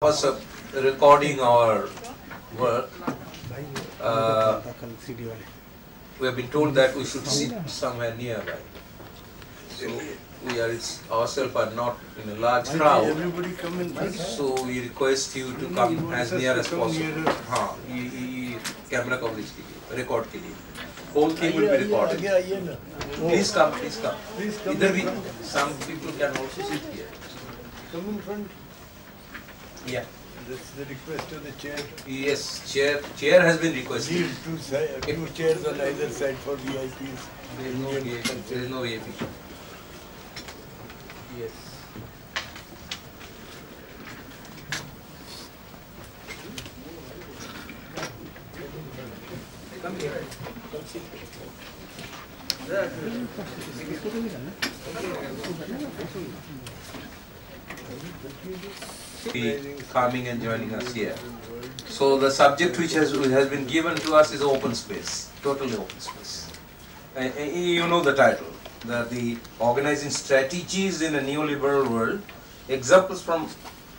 Was recording our work, we have been told that we should sit somewhere nearby. So we are ourselves are not in a large crowd. Everybody come in front. So we request you to come as near as possible. हाँ, ये camera coverage के लिए, record के लिए. Whole thing will be recorded. Please come, please come. Either we, some people can also sit here. Come in front. Yeah. That's the request of the chair. Yes, chair has been requested. Leave two chairs on either side for VIPs. There is no VIP. Yes. Come here. Come sit. Coming and joining us here. So the subject which has been given to us is open space, totally open space. You know the title, the organizing strategies in a neoliberal world, examples from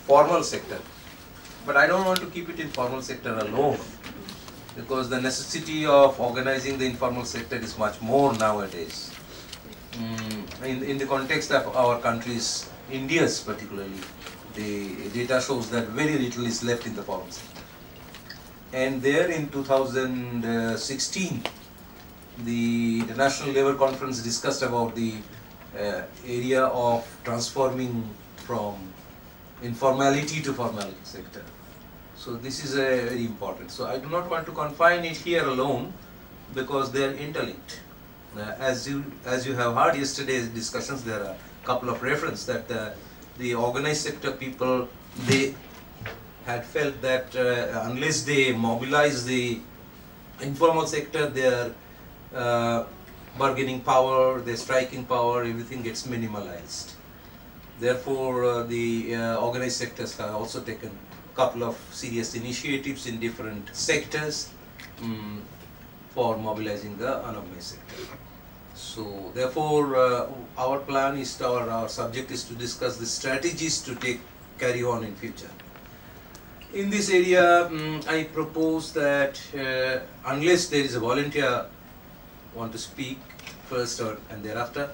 formal sector. But I don't want to keep it in formal sector alone, because the necessity of organizing the informal sector is much more nowadays. In the context of our countries, India's particularly, the data shows that very little is left in the formal sector. And there in 2016, the International Labour Conference discussed about the area of transforming from informality to formal sector. So this is very important. So I do not want to confine it here alone, because they are interlinked. As you have heard yesterday's discussions, there are a couple of references that the organized sector people, they had felt that unless they mobilize the informal sector, their bargaining power, their striking power, everything gets minimalized. Therefore, the organized sectors have also taken a couple of serious initiatives in different sectors for mobilizing the unorganized sector. So therefore, our plan is our subject is to discuss the strategies to carry on in future. In this area, I propose that unless there is a volunteer want to speak first and thereafter,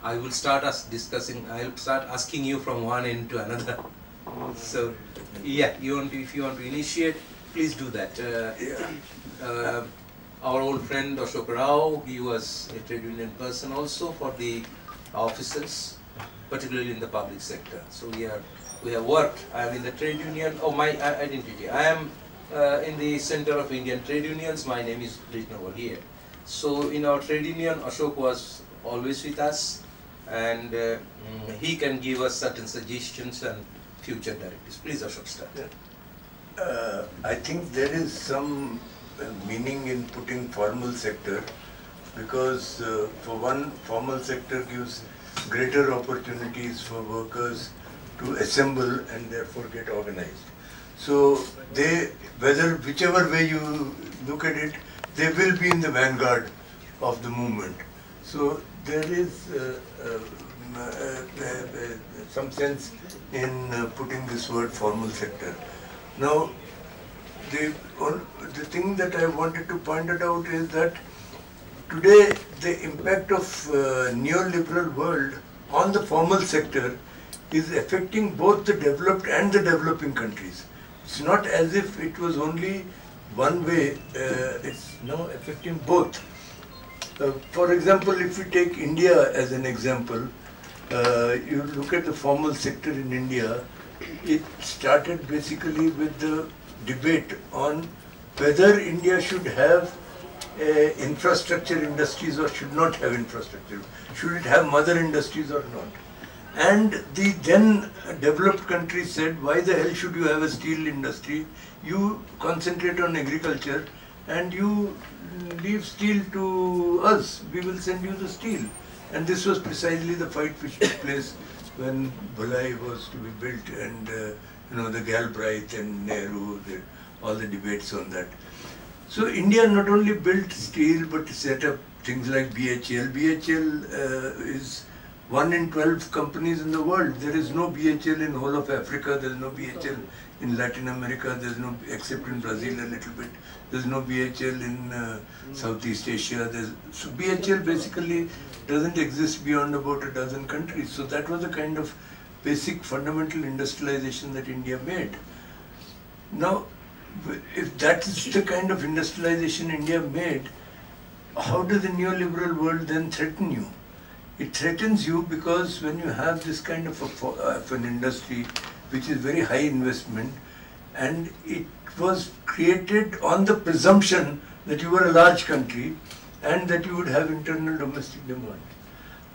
I will start discussing. I will start asking you from one end to another. So yeah, if you want to initiate, please do that. Our old friend Ashok Rao, he was a trade union person also for the officers, particularly in the public sector. So we have worked. I am in the trade union. Oh, my identity. I am in the Center of Indian Trade Unions. My name is written over here. So in our trade union, Ashok was always with us, and he can give us certain suggestions and future directives. Please, Ashok, start. I think there is some meaning in putting formal sector, because for one, formal sector gives greater opportunities for workers to assemble and therefore get organized. So whichever way you look at it, they will be in the vanguard of the movement. So there is some sense in putting this word formal sector. Now, the thing that I wanted to point it out is that today the impact of neoliberal world on the formal sector is affecting both the developed and the developing countries. It's not as if it was only one way, it's now affecting both. For example, if we take India as an example, you look at the formal sector in India, it started basically with the debate on whether India should have infrastructure industries or should not have infrastructure. Should it have mother industries or not? And the then developed countries said, why the hell should you have a steel industry? You concentrate on agriculture and you leave steel to us. We will send you the steel. And this was precisely the fight which took place when Bhalai was to be built, and the Galbraith and Nehru, all the debates on that. So India not only built steel but set up things like BHL. BHL is 1 in 12 companies in the world. There is no BHL in whole of Africa, there is no BHL in Latin America, there is no, except in Brazil a little bit, there is no BHL in Southeast Asia. So BHL basically doesn't exist beyond about a dozen countries. So that was the kind of basic fundamental industrialization that India made. Now, if that is the kind of industrialization India made, how does the neoliberal world then threaten you? It threatens you because when you have this kind of an industry which is very high investment, and it was created on the presumption that you were a large country and that you would have internal domestic demand.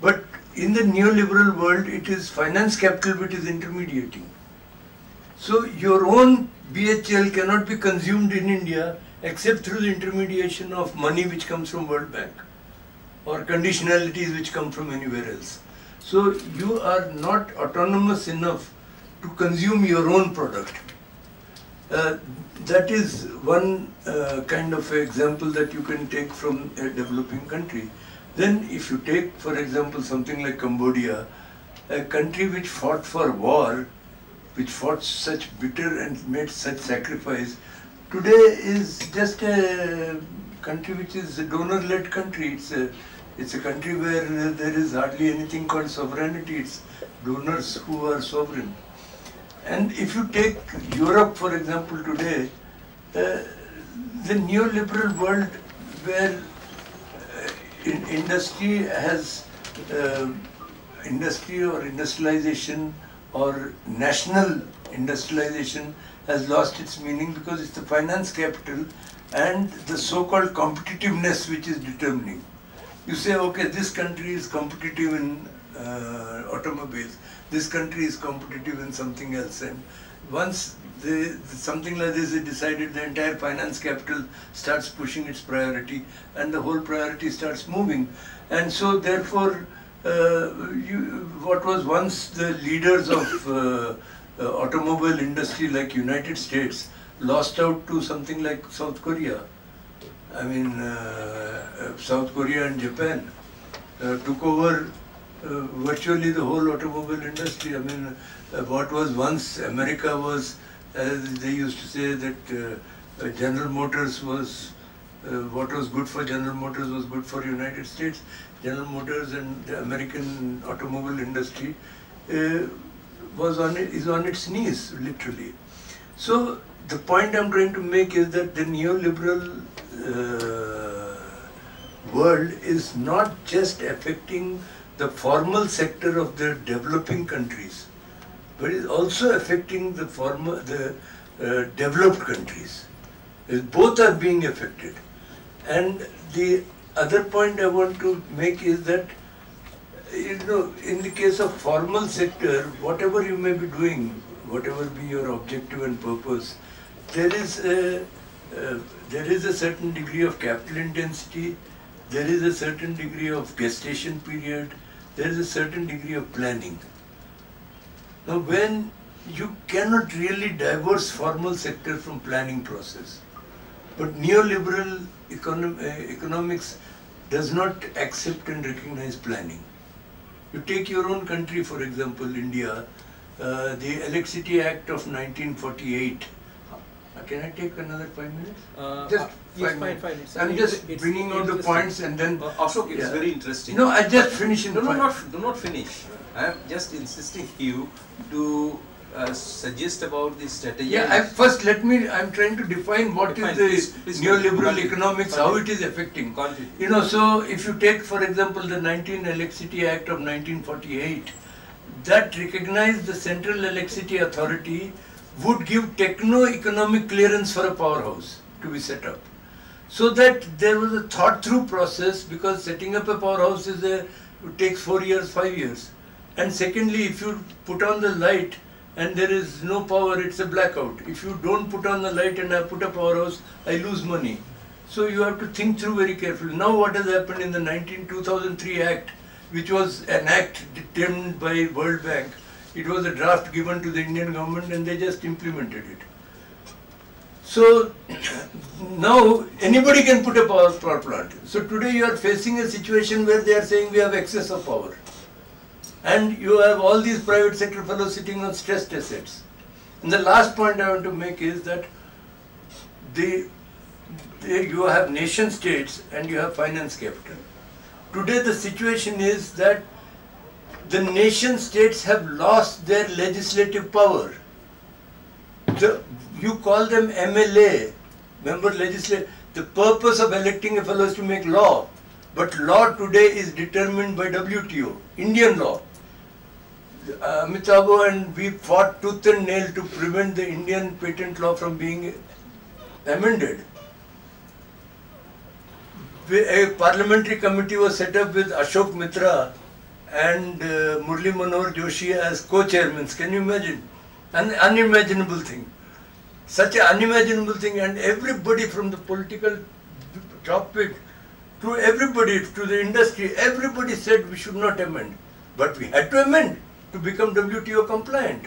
But in the neoliberal world, it is finance capital which is intermediating. So your own BHL cannot be consumed in India except through the intermediation of money which comes from World Bank or conditionalities which come from anywhere else. So you are not autonomous enough to consume your own product. That is one kind of example that you can take from a developing country. Then if you take, for example, something like Cambodia, a country which fought for war, which fought such bitter and made such sacrifice, today is just a country which is a donor-led country. It's a country where there is hardly anything called sovereignty. It's donors who are sovereign. And if you take Europe, for example, today, the neoliberal world where industry has industry or industrialization or national industrialization has lost its meaning because it's the finance capital and the so-called competitiveness which is determining. You say, okay, this country is competitive in automobiles, this country is competitive in something else, and once something like this is decided, the entire finance capital starts pushing its priority and the whole priority starts moving. And so therefore, what was once the leaders of automobile industry like United States lost out to something like South Korea. I mean, South Korea and Japan took over virtually the whole automobile industry. I mean, what was once America was, as they used to say, that General Motors was, what was good for General Motors was good for United States. General Motors and the American automobile industry is on its knees, literally. So the point I'm trying to make is that the neoliberal world is not just affecting the formal sector of the developing countries, but is also affecting the developed countries. Both are being affected. And the other point I want to make is that, in the case of formal sector, whatever you may be doing, whatever be your objective and purpose, there is a certain degree of capital intensity, there is a certain degree of gestation period, there is a certain degree of planning. Now, when you cannot really divorce formal sector from planning process, but neoliberal economics does not accept and recognize planning. You take your own country, for example, India, the Electricity Act of 1948. Can I take another 5 minutes? Just yes, 5 minutes. 5 minutes. I'm just bringing out the points and then... Ashok, it's very interesting. No, I just finish in do not finish. I am just insisting you to suggest about the strategy. Yeah, first I'm trying to define what is the neoliberal economics, how it is affecting. So if you take, for example, the Electricity Act of 1948, that recognized the Central Electricity Authority would give techno-economic clearance for a powerhouse to be set up. So that there was a thought-through process, because setting up a powerhouse takes 4 years, 5 years. And secondly, if you put on the light and there is no power, it's a blackout. If you don't put on the light and I put a powerhouse, I lose money. So you have to think through very carefully. Now what has happened in the 2003 Act, which was an act determined by World Bank, it was a draft given to the Indian government and they just implemented it. So now anybody can put a power plant. So today you are facing a situation where they are saying we have excess of power. And you have all these private sector fellows sitting on stressed assets. And the last point I want to make is that you have nation states and you have finance capital. Today the situation is that the nation states have lost their legislative power. You call them MLA, member legislative. The purpose of electing a fellow is to make law. But law today is determined by WTO, Indian law. Amitava and we fought tooth and nail to prevent the Indian patent law from being amended. A parliamentary committee was set up with Ashok Mitra and Murli Manohar Joshi as co-chairmen. Can you imagine? An unimaginable thing. Such an unimaginable thing, and everybody from the political top pit to everybody, to the industry, everybody said we should not amend. But we had to amend to become WTO compliant.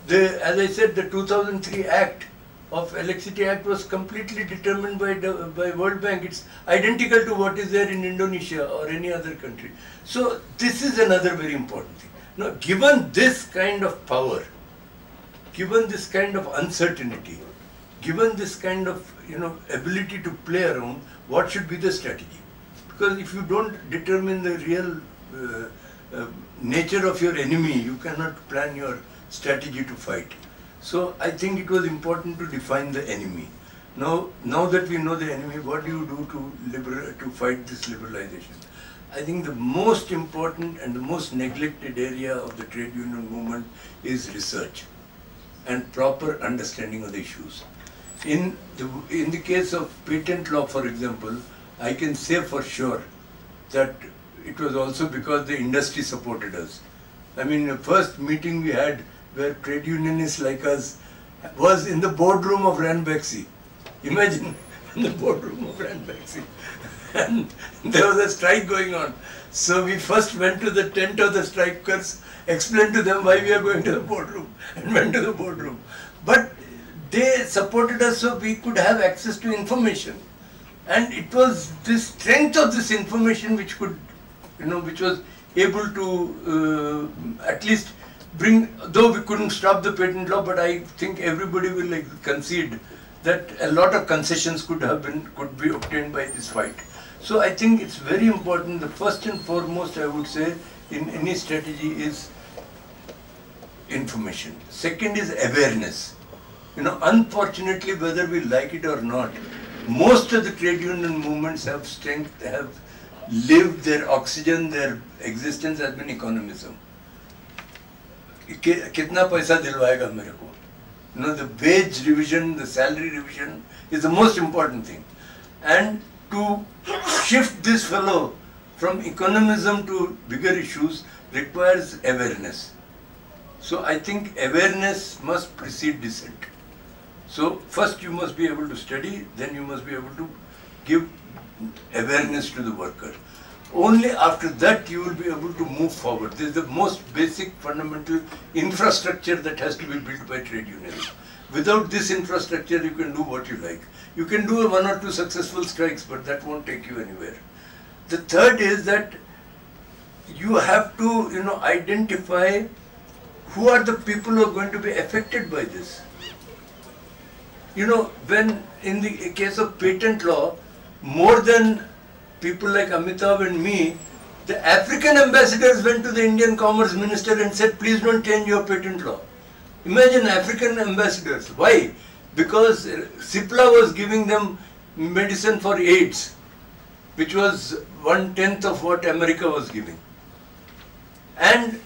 As I said, the 2003 Act of Electricity Act was completely determined by World Bank. It's identical to what is there in Indonesia or any other country. So this is another very important thing. Now, given this kind of power, given this kind of uncertainty, given this kind of ability to play around, what should be the strategy? Because if you don't determine the real nature of your enemy, you cannot plan your strategy to fight. So I think it was important to define the enemy. Now that we know the enemy, what do you do to fight this liberalization? I think the most important and the most neglected area of the trade union movement is research and proper understanding of the issues. In the case of patent law, for example, I can say for sure that it was also because the industry supported us. I mean, the first meeting we had where trade unionists like us was in the boardroom of Ranbaxy. Imagine, in the boardroom of Ranbaxy. And there was a strike going on. So we first went to the tent of the strikers, explained to them why we are going to the boardroom, and went to the boardroom. But they supported us so we could have access to information. And it was the strength of this information which could, which was able to at least bring, though we couldn't stop the patent law, but I think everybody will concede that a lot of concessions could be obtained by this fight. So I think it's very important. The first and foremost, I would say, in any strategy is information. Second is awareness. Unfortunately, whether we like it or not, most of the trade union movements have strength, have lived their oxygen, their existence has been economism. Kitna paisa dilwayega mere ko? The wage revision, the salary revision is the most important thing. And to shift this fellow from economism to bigger issues requires awareness. So I think awareness must precede dissent. So first you must be able to study, then you must be able to give awareness to the worker. Only after that you will be able to move forward. This is the most basic fundamental infrastructure that has to be built by trade unions. Without this infrastructure you can do what you like. You can do one or two successful strikes, but that won't take you anywhere. The third is that you have to identify who are the people who are going to be affected by this. When in the case of patent law, more than people like Amitava and me, the African ambassadors went to the Indian Commerce Minister and said, please don't change your patent law. Imagine African ambassadors. Why? Because CIPLA was giving them medicine for AIDS, which was 1/10 of what America was giving. And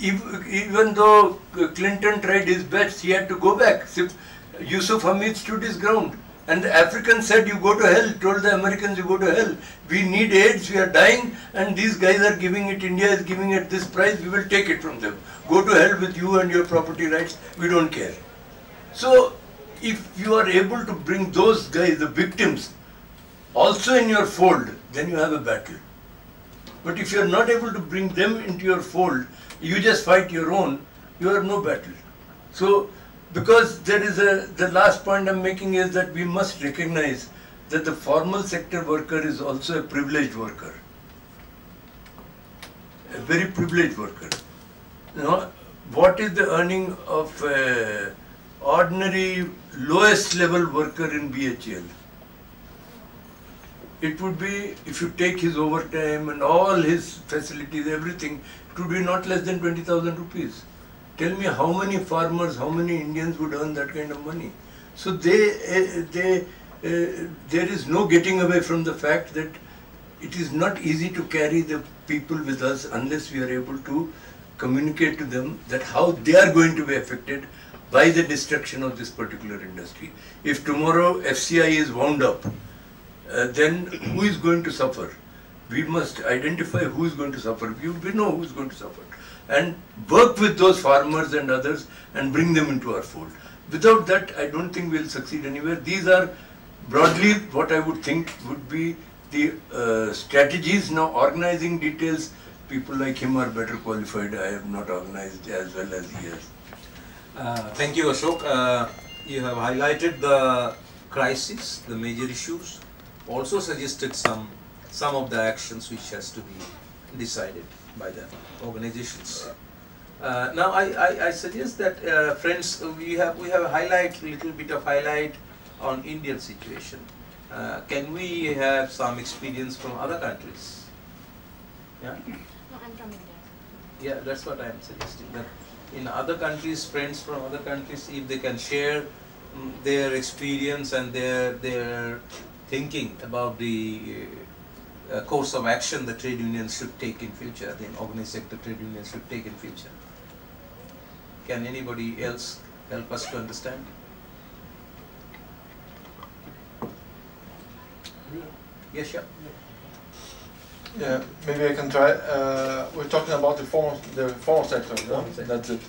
even though Clinton tried his best, he had to go back. Yusuf Hamid stood his ground. And the Africans said, you go to hell, told the Americans, you go to hell. We need AIDS, we are dying, and these guys are giving it, India is giving it this price, we will take it from them. Go to hell with you and your property rights, we don't care. So, if you are able to bring those guys, the victims, also in your fold, then you have a battle. But if you are not able to bring them into your fold, you just fight your own, you have no battle. So, because there is the last point I'm making is that we must recognize that the formal sector worker is also a privileged worker. a very privileged worker. Now, what is the earning of ordinary lowest level worker in BHEL? It would be, if you take his overtime and all his facilities, everything, it would be not less than 20,000 rupees. Tell me how many farmers, how many Indians would earn that kind of money? So there is no getting away from the fact that it is not easy to carry the people with us unless we are able to communicate to them that how they are going to be affected by the destruction of this particular industry. If tomorrow FCI is wound up, then who is going to suffer? We must identify who is going to suffer. We know who is going to suffer. And work with those farmers and others and bring them into our fold. Without that, I don't think we'll succeed anywhere. These are broadly what I would think would be the strategies. Now, organizing details, people like him are better qualified. I have not organized as well as he has. Thank you, Ashok. You have highlighted the crisis, the major issues, also suggested some of the actions which has to be decided by the organizations. Now, I suggest that friends, we have a little bit of highlight on Indian situation. Can we have some experience from other countries? Yeah. No, I'm from India. Yeah, that's what I'm suggesting. That in other countries, friends from other countries, if they can share their experience and their thinking about the course of action the trade unions should take in future, the organized sector trade unions should take in future. Can anybody else help us to understand? Yes, yeah. Yeah, maybe I can try. We're talking about the formal sector. No? That's it.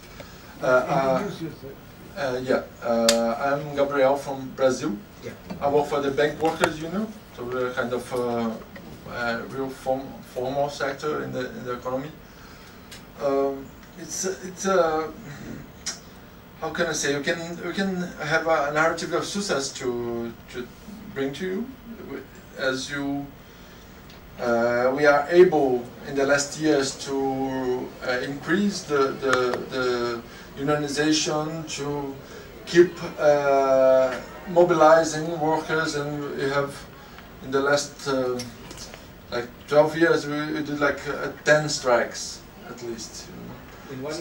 Yeah, I'm Gabriel from Brazil. Yeah. I work for the Bank Workers Union, so we're kind of real formal sector in the economy. It's how can I say? We can have a narrative of success to bring to you, as you. We are able in the last years to increase the unionization, to keep mobilizing workers, and we have in the last like 12 years we did like 10 strikes at least. In 1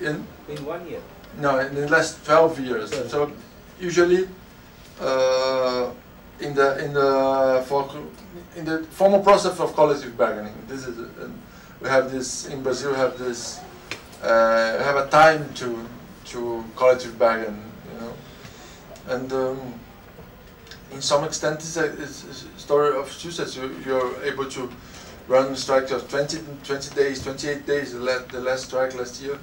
year? In 1 year? No, in the last 12 years. So usually in the formal process of collective bargaining, this is we have this in Brazil. We have this have a time to collective bargain, you know, and in some extent it's a story of success. You're able to run strikes of 20 days, 28 days. The last strike last year.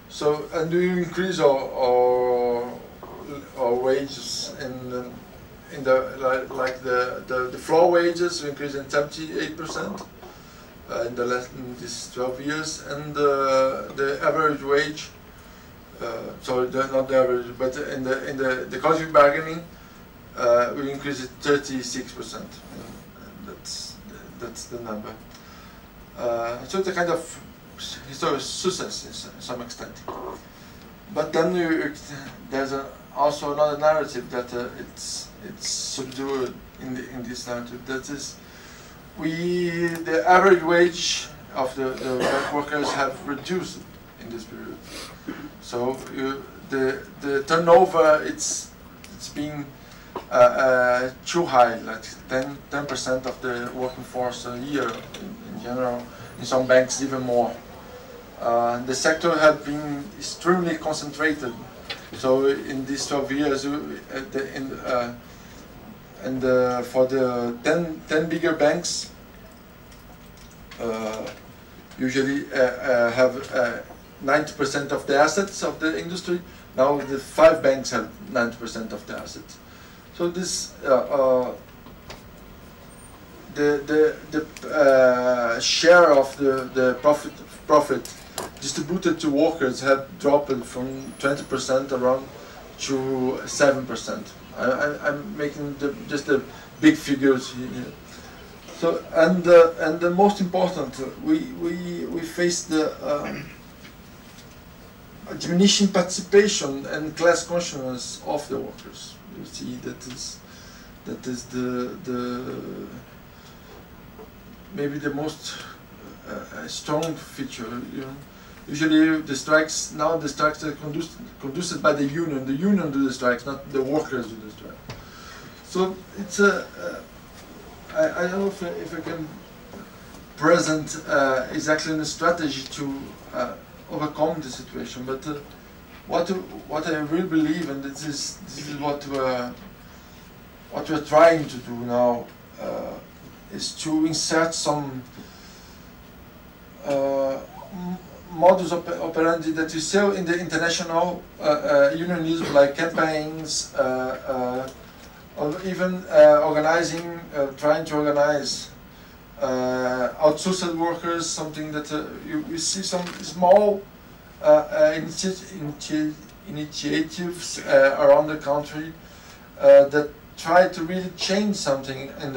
So, and we increase our wages in the floor wages, we increased in 78% in these 12 years, and the average wage. Not the average, but in the collective bargaining, we increased it 36%. And that's the number. So it's a kind of historical success in some extent. But then there's also another narrative that it's subdued in this narrative. That is, the average wage of the bank workers have reduced in this period. So the turnover it's been too high, like 10% of the working force a year in general. In some banks, even more. The sector has been extremely concentrated. So in these 12 years, for the 10 bigger banks, usually have 90% of the assets of the industry. Now the 5 banks have 90% of the assets. So this the share of the profit distributed to workers have dropped from 20% around to 7%. I'm making just the big figures here. So and the most important, we face the diminishing participation and class consciousness of the workers. You see, that is the maybe the most strong feature. You know, usually the strikes are conducted by the union. The union do the strikes, not the workers do the strike. So it's I don't know if I can present exactly the strategy to overcome the situation, but what I really believe, and this is what we're trying to do now, is to insert some modus operandi that you see in the international unionism, like campaigns, or even trying to organize outsourced workers, something that you see some small initiatives around the country that try to really change something in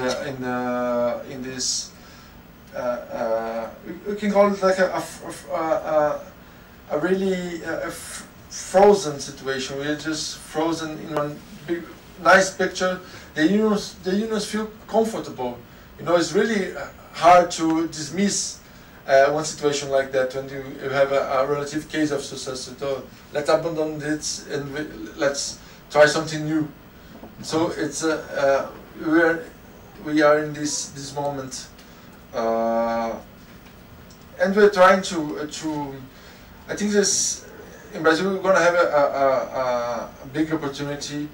this. We can call it like a really frozen situation. We're just frozen in one big, nice picture. The unions feel comfortable. You know, it's really hard to dismiss one situation like that when you have a relative case of success. So let's abandon this and let's try something new. So it's we are in this moment, and we're trying to. I think this in Brazil we're going to have a big opportunity.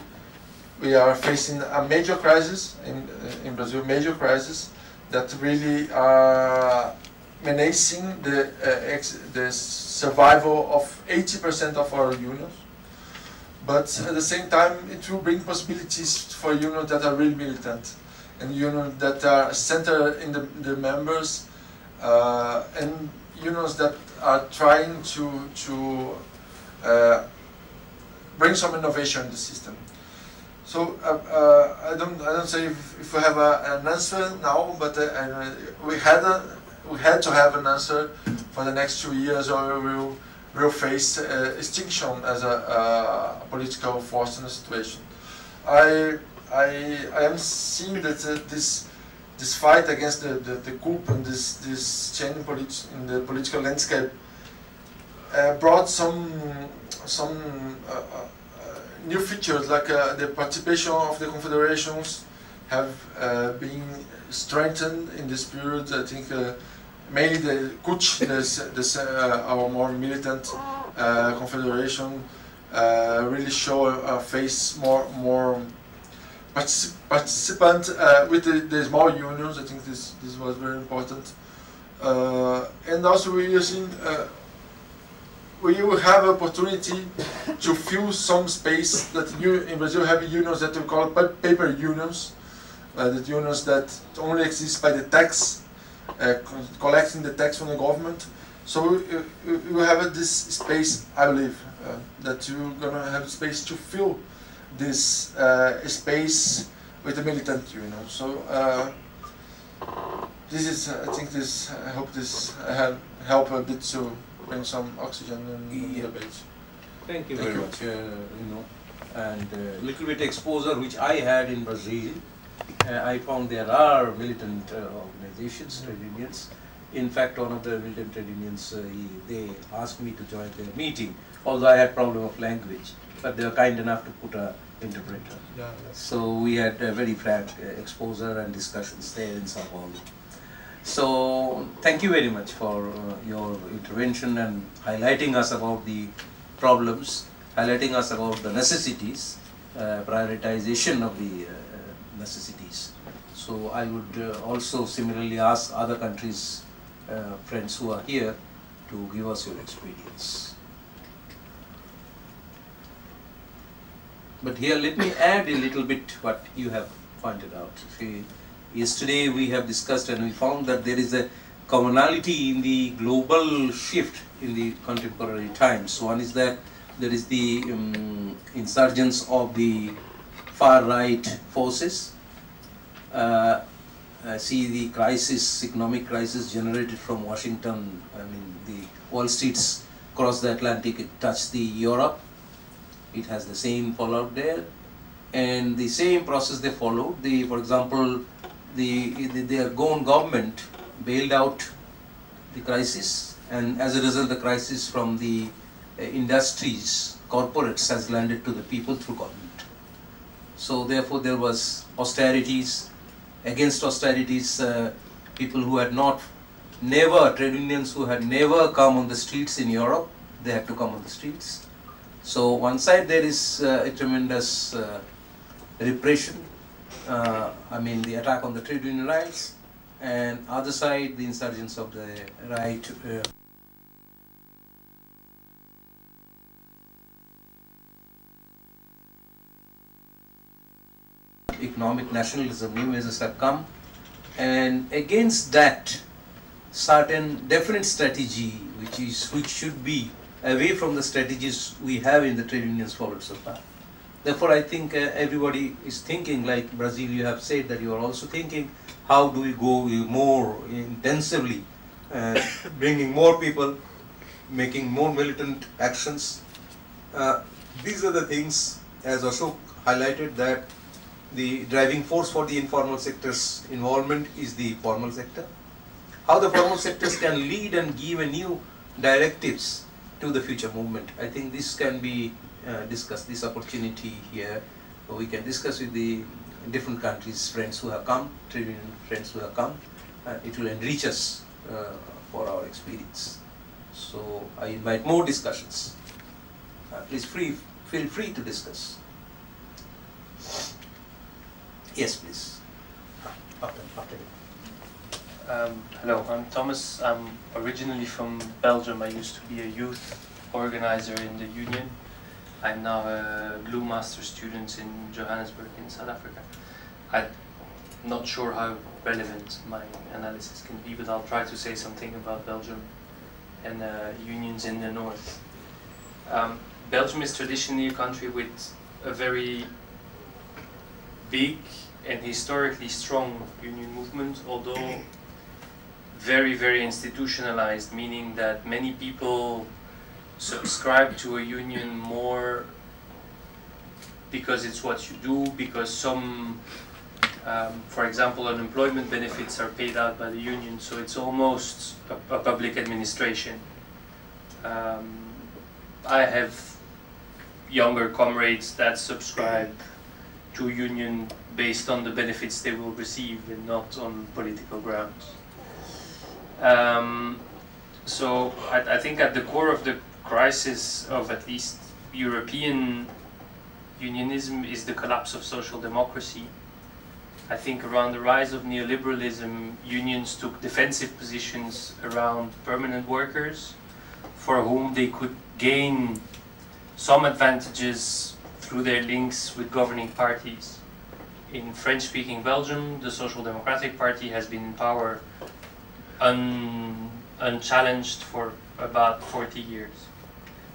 We are facing a major crisis in Brazil, major crisis that really are menacing the survival of 80% of our unions. But at the same time, it will bring possibilities for unions that are really militant, and unions that are centered in the members, and unions that are trying to bring some innovation in the system. So I don't say if we have an answer now, but we had to have an answer for the next 2 years, or we'll face extinction as a political force in the situation. I am seeing that this fight against the coup and this change in the political landscape brought some new features, like the participation of the confederations have been strengthened in this period. I think mainly the CUT, our more militant confederation, really show a face more participant with the small unions. I think this was very important, and also we are seeing. We will have opportunity to fill some space that in Brazil have unions that we call paper unions, the unions that only exist by the tax, collecting the tax from the government. So we will have this space, I believe, that you're gonna have space to fill this space with the militant union. So this is, I think this, I hope this help a bit to bring some oxygen in the debate. Thank you very much. And a little bit exposure which I had in Brazil, I found there are militant organizations, trade unions. In fact, one of the militant trade unions, they asked me to join their meeting, although I had problem of language, but they were kind enough to put an interpreter. Yeah, so we had a very frank exposure and discussions there in Sao Paulo. So thank you very much for your intervention and highlighting us about the problems, highlighting us about the necessities, prioritization of the necessities. So I would also similarly ask other countries' friends who are here to give us your experience. But here let me add a little bit what you have pointed out. Yesterday we have discussed and we found that there is a commonality in the global shift in the contemporary times. One is that there is the insurgence of the far-right forces, see the crisis, economic crisis generated from Washington. I mean, the Wall Streets crossed the Atlantic, it touched the Europe. It has the same fallout there, and the same process they followed. For example, their own government bailed out the crisis, and as a result, the crisis from the industries, corporates, has landed to the people through government. So therefore, there was austerities. Against austerities, people who had trade unions who had never come on the streets in Europe, they had to come on the streets. So one side there is a tremendous repression, I mean the attack on the trade union rights, and other side the insurgence of the right. Economic nationalism, new measures have come, and against that certain definite strategy which should be away from the strategies we have in the trade unions followed so far. Therefore, I think everybody is thinking, like Brazil, you have said that you are also thinking, how do we go more intensively, bringing more people, making more militant actions. These are the things, as Ashok highlighted, that the driving force for the informal sector's involvement is the formal sector. How the formal sectors can lead and give a new directives to the future movement. I think this can be discussed, this opportunity here. We can discuss with the different countries, friends who have come, trade union friends who have come. It will enrich us for our experience. So I invite more discussions. Please feel free to discuss. Yes, please. Hello, I'm Thomas. I'm originally from Belgium. I used to be a youth organizer in the union. I'm now a Blue Master student in Johannesburg in South Africa. I'm not sure how relevant my analysis can be, but I'll try to say something about Belgium and unions in the north. Belgium is traditionally a country with a very big and historically strong union movement, although very, very institutionalized, meaning that many people subscribe to a union more because it's what you do, because some, for example, unemployment benefits are paid out by the union, so it's almost a public administration. I have younger comrades that subscribe to union based on the benefits they will receive and not on political grounds. So I think at the core of the crisis of at least European unionism is the collapse of social democracy. I think around the rise of neoliberalism, unions took defensive positions around permanent workers for whom they could gain some advantages through their links with governing parties. In French-speaking Belgium, the Social Democratic Party has been in power unchallenged for about 40 years.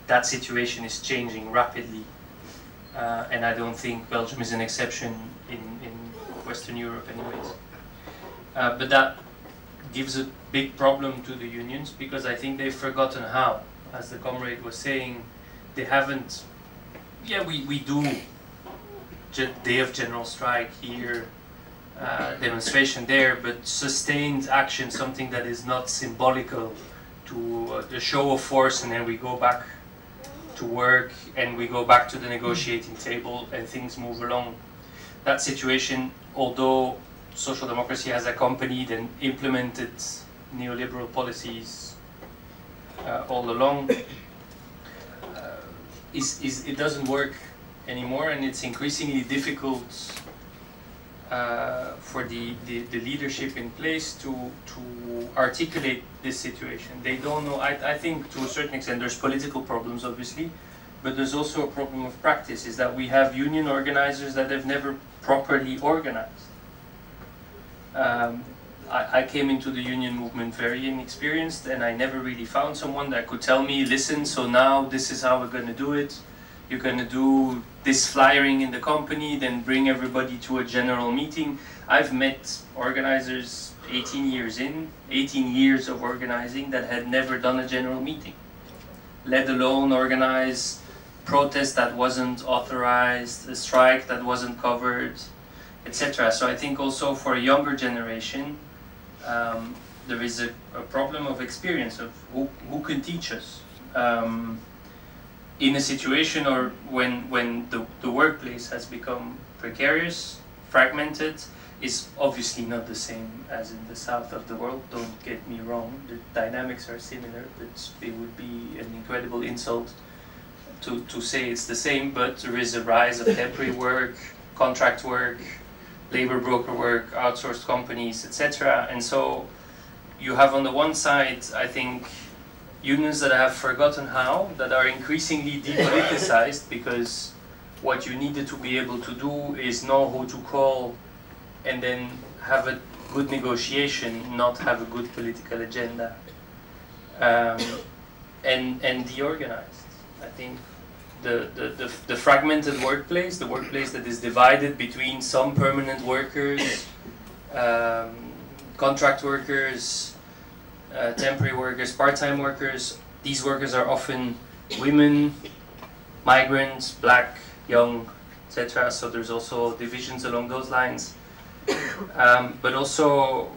That situation is changing rapidly, and I don't think Belgium is an exception in Western Europe anyways. But that gives a big problem to the unions, because I think they've forgotten how. As the comrade was saying, they haven't, we do day of general strike here, demonstration there, but sustained action, something that is not symbolical to the show of force, and then we go back to work and we go back to the negotiating table and things move along. That situation, although social democracy has accompanied and implemented neoliberal policies all along, it doesn't work anymore, and it's increasingly difficult for the leadership in place to articulate this situation. They don't know. I think to a certain extent there's political problems, obviously, but there's also a problem of practice, is that we have union organizers that have never properly organized. I came into the union movement very inexperienced, and I never really found someone that could tell me, listen, so now this is how we're going to do it. You're going to do this flyering in the company, then bring everybody to a general meeting. I've met organizers 18 years in, 18 years of organizing that had never done a general meeting, let alone organize protest that wasn't authorized, a strike that wasn't covered, etc. So I think also for a younger generation, there is a problem of experience of who can teach us. In a situation or when the workplace has become precarious, fragmented, is obviously not the same as in the south of the world, don't get me wrong, the dynamics are similar, but it would be an incredible insult to say it's the same, but there is a rise of temporary work, contract work, labor broker work, outsourced companies, etc. And so you have on the one side, I think, unions that have forgotten how, that are increasingly depoliticized, because what you needed to be able to do is know who to call and then have a good negotiation, not have a good political agenda, and deorganized. I think the fragmented workplace, the workplace that is divided between some permanent workers, contract workers, temporary workers, part-time workers. These workers are often women, migrants, black, young, etc. So there's also divisions along those lines. But also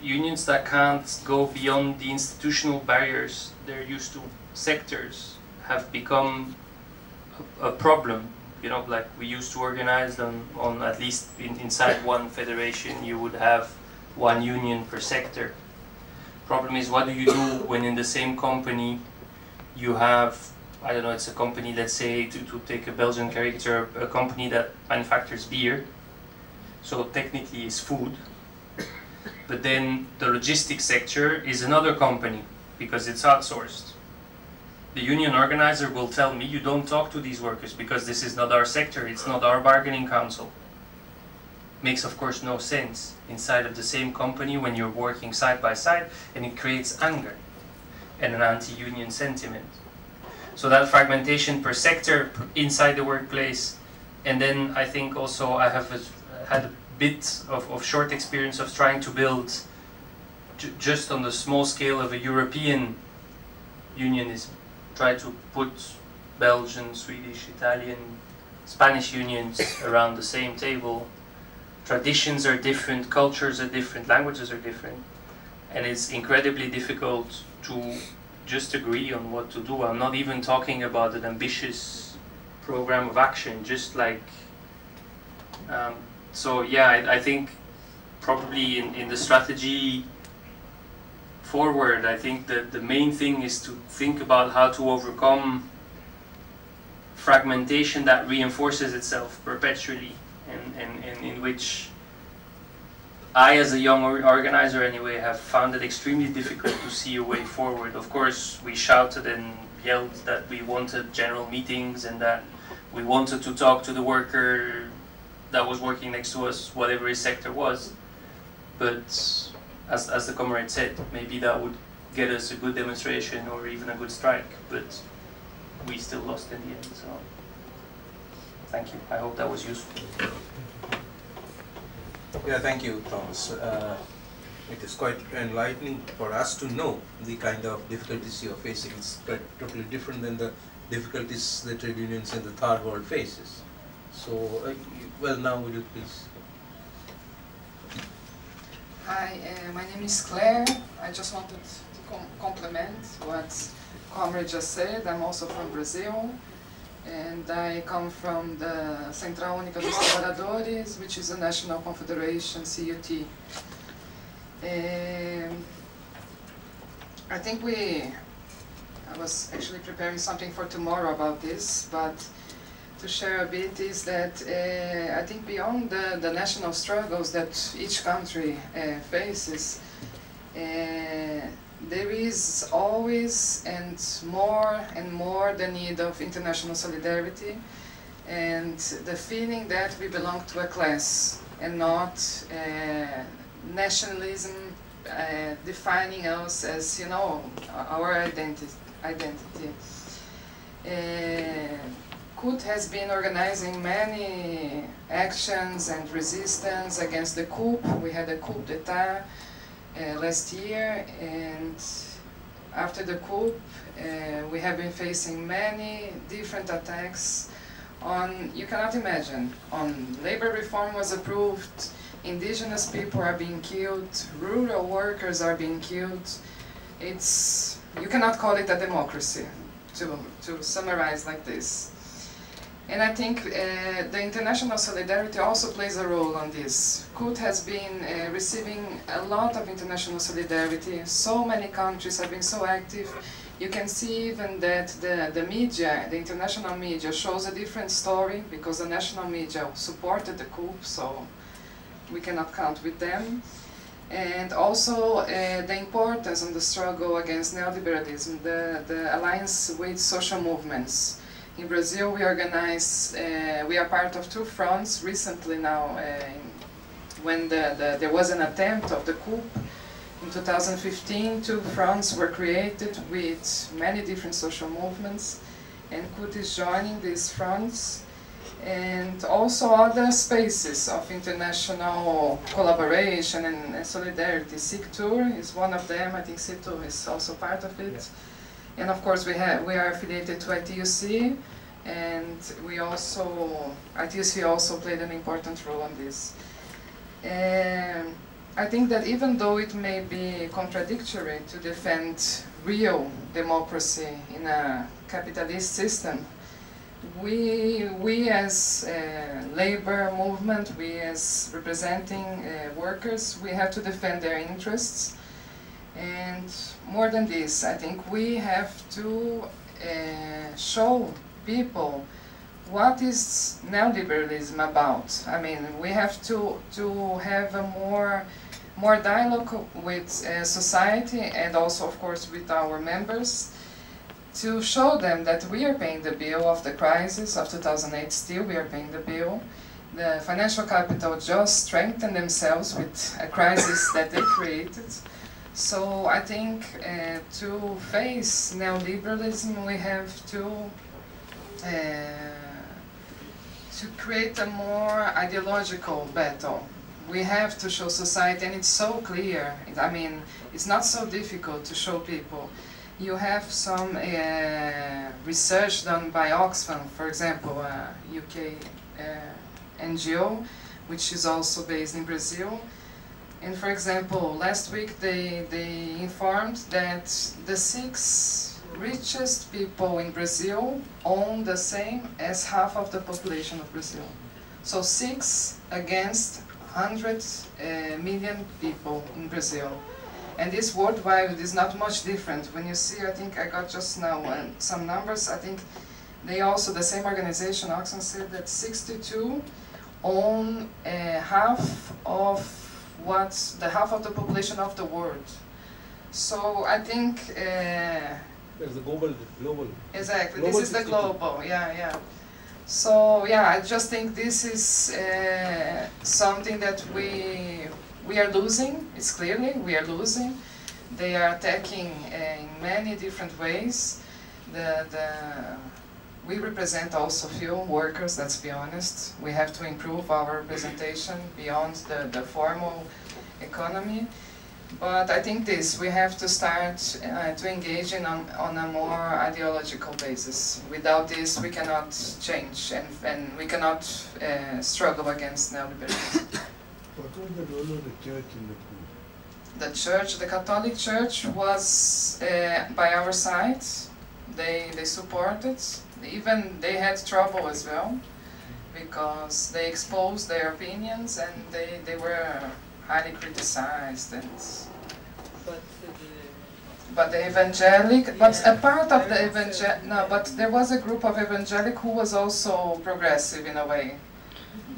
unions that can't go beyond the institutional barriers they're used to. Sectors have become a problem. You know, like we used to organize on at least inside one federation, you would have one union per sector. Problem is, what do you do when in the same company you have, I don't know, it's a company, let's say, to take a Belgian caricature, a company that manufactures beer, so technically it's food, but then the logistics sector is another company because it's outsourced. The union organizer will tell me, you don't talk to these workers because this is not our sector, it's not our bargaining council. Makes of course no sense inside of the same company when you're working side by side, and it creates anger and an anti-union sentiment. So that fragmentation per sector inside the workplace, and then I think also I have had a bit of short experience of trying to build just on the small scale of a European unionism. Try to put Belgian, Swedish, Italian, Spanish unions around the same table. Traditions are different, cultures are different, languages are different, and it's incredibly difficult to just agree on what to do. I'm not even talking about an ambitious program of action, just like so yeah, I think probably in the strategy forward, I think that the main thing is to think about how to overcome fragmentation that reinforces itself perpetually, and in which I, as a young organizer anyway, have found it extremely difficult to see a way forward. Of course, we shouted and yelled that we wanted general meetings and that we wanted to talk to the worker that was working next to us, whatever his sector was. But as the comrade said, maybe that would get us a good demonstration or even a good strike, but we still lost in the end. So thank you. I hope that was useful. Yeah, thank you, Thomas. It is quite enlightening for us to know the kind of difficulties you are facing. It's quite totally different than the difficulties the trade unions in the third world faces. So, well, now would you please? Hi, my name is Claire. I just wanted to complement what Comrade just said. I'm also from Brazil, and I come from the Central Única dos Trabalhadores, which is a national confederation, CITU. I think I was actually preparing something for tomorrow about this, but to share a bit is that I think beyond the national struggles that each country faces, there is always and more the need of international solidarity and the feeling that we belong to a class and not nationalism defining us as, you know, our identity. CUT has been organizing many actions and resistance against the coup. We had a coup d'etat last year, and after the coup, we have been facing many different attacks on, you cannot imagine, on labor reform was approved, indigenous people are being killed, rural workers are being killed. It's, you cannot call it a democracy, to summarize like this. And I think the international solidarity also plays a role on this. CUT has been receiving a lot of international solidarity. So many countries have been so active. You can see even that the media, the international media, shows a different story because the national media supported the coup, so we cannot count with them. And also the importance of the struggle against neoliberalism, the alliance with social movements. In Brazil, we organize, we are part of two fronts recently now, when there was an attempt of the coup. In 2015, two fronts were created with many different social movements, and CUT is joining these fronts. And also other spaces of international collaboration and solidarity. CITU is one of them. I think CITU is also part of it. Yeah. And of course we are affiliated to ITUC, and ITUC also played an important role on this. I think that even though it may be contradictory to defend real democracy in a capitalist system, we as labor movement, we as representing workers, we have to defend their interests. And more than this, I think we have to show people what is neoliberalism about. I mean, we have to have a more dialogue with society and also, of course, with our members, to show them that we are paying the bill of the crisis of 2008. Still, we are paying the bill. The financial capital just strengthened themselves with a crisis that they created. So I think to face neoliberalism, we have to create a more ideological battle. We have to show society, and it's so clear. I mean, it's not so difficult to show people. You have some research done by Oxfam, for example, a UK NGO, which is also based in Brazil. And for example, last week they informed that the 6 richest people in Brazil own the same as half of the population of Brazil. So 6 against 100 million people in Brazil. And this worldwide is not much different. When you see, I think I got just now some numbers, I think they also, the same organization, Oxfam, said that 62 own half of half of the population of the world. So I think... there's the global. Exactly, Global this is the 62. global, yeah. So yeah, I just think this is something that we are losing. It's clearly we are losing. They are attacking in many different ways. We represent also few workers, let's be honest. We have to improve our representation beyond the formal economy. But I think we have to start to engage on a more ideological basis. Without this, we cannot change, and we cannot struggle against neoliberalism. What was the role of the church in the coup? The church, the Catholic Church, was by our side. They supported. Even they had trouble as well, because they exposed their opinions and they were highly criticized. And but the evangelic, but a part of the but there was a group of evangelic who was also progressive in a way.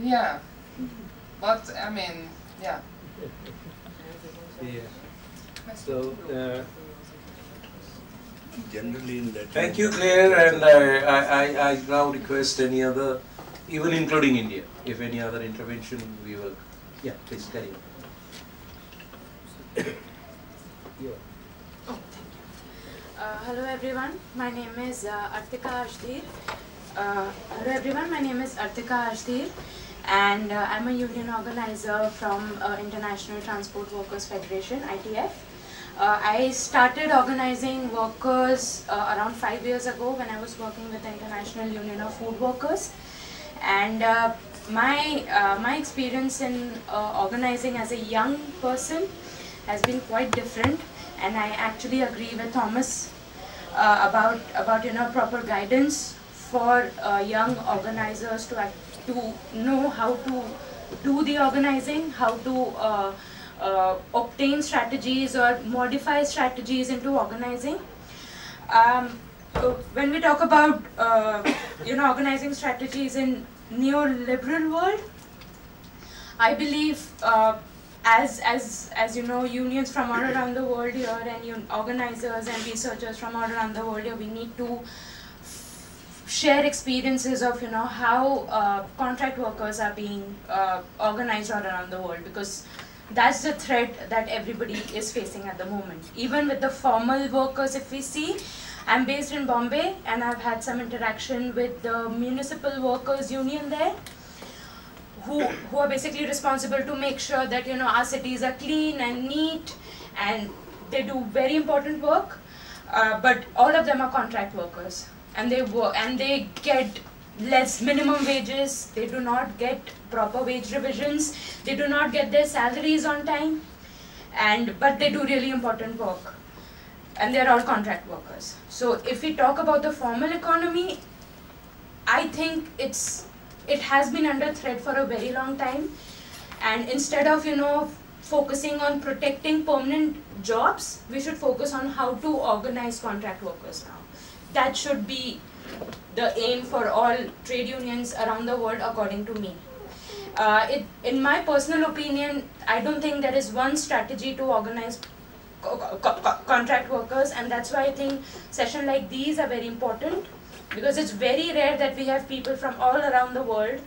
Yeah, but I mean, yeah. So, Generally in that. Thank you, Claire, and I now request any other, even including India, if any other intervention we will. Yeah, please carry on. Hello everyone, my name is Artika Ashdir, Hello everyone, my name is Artika Ashtir and I'm a union organizer from International Transport Workers Federation, ITF. I started organizing workers around 5 years ago when I was working with the International Union of Food Workers, and my experience in organizing as a young person has been quite different, and I actually agree with Thomas about proper guidance for young organizers to know how to do the organizing, how to obtain strategies or modify strategies into organizing. When we talk about organizing strategies in neoliberal world, I believe as you know, unions from all around the world here and organizers and researchers from all around the world here, we need to share experiences of how contract workers are being organized all around the world, because that's the threat that everybody is facing at the moment. Even with the formal workers, if we see, I'm based in Bombay and I've had some interaction with the municipal workers union there, who are basically responsible to make sure that our cities are clean and neat, and they do very important work, but all of them are contract workers. And they get less minimum wages, they do not get proper wage revisions, they do not get their salaries on time, but they do really important work, and they're all contract workers. So if we talk about the formal economy, I think it has been under threat for a very long time, and instead of focusing on protecting permanent jobs, we should focus on how to organize contract workers now. That should be the aim for all trade unions around the world, according to me. In my personal opinion, I don't think there is one strategy to organize contract workers, and that's why I think sessions like these are very important, because it's very rare that we have people from all around the world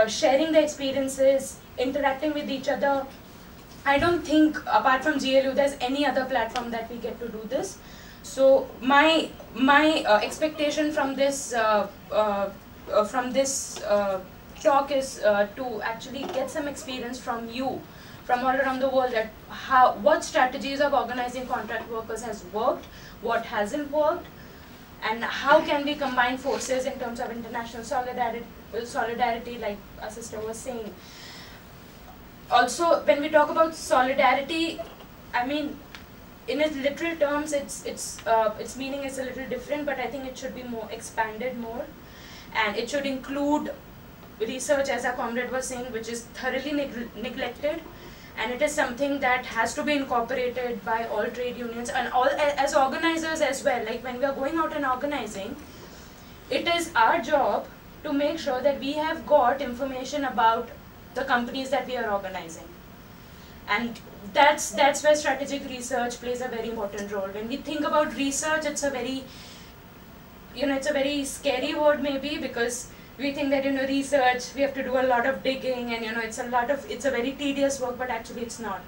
sharing their experiences, interacting with each other. I don't think, apart from GLU, there's any other platform that we get to do this. So my expectation from this talk is to actually get some experience from you, from all around the world, that what strategies of organizing contract workers has worked, what hasn't worked, and how can we combine forces in terms of international solidarity, like our sister was saying. Also, when we talk about solidarity, I mean, in its literal terms, its meaning is a little different, but I think it should be expanded more, and it should include research, as our comrade was saying, which is thoroughly neglected, and it is something that has to be incorporated by all trade unions and all as organizers as well. Like when we are going out and organizing, it is our job to make sure that we have got information about the companies that we are organizing, and that's where strategic research plays a very important role. When we think about research, it's a very it's a very scary word maybe, because we think that research, we have to do a lot of digging, and it's a very tedious work, but actually it's not.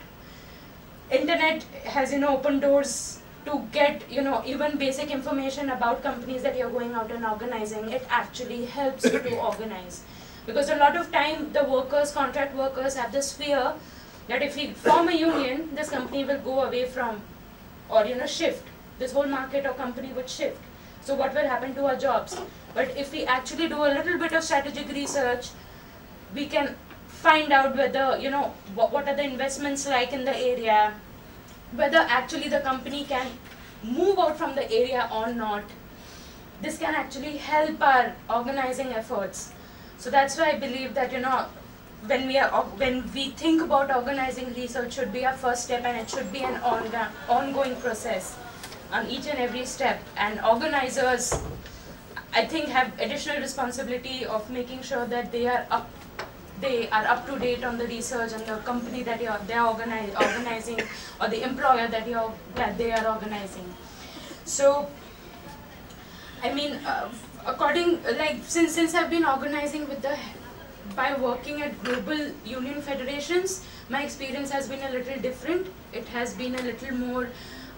Internet has opened doors to get even basic information about companies that you're going out and organizing. It actually helps you to organize, because a lot of time the workers, contract workers, have this fear that if we form a union, this company will go away from, or shift. This whole market or company would shift. So what will happen to our jobs? But if we actually do a little bit of strategic research, we can find out whether, what are the investments like in the area, whether actually the company can move out from the area or not. This can actually help our organizing efforts. So that's why I believe that, when we think about organizing, research should be our first step, and it should be an ongoing process on each and every step. And organizers, I think, have additional responsibility of making sure that they are up to date on the research and the company that they are organizing, or the employer that they are organizing. So, I mean, since I've been organizing by working at global union federations, my experience has been a little different. It has been a little more,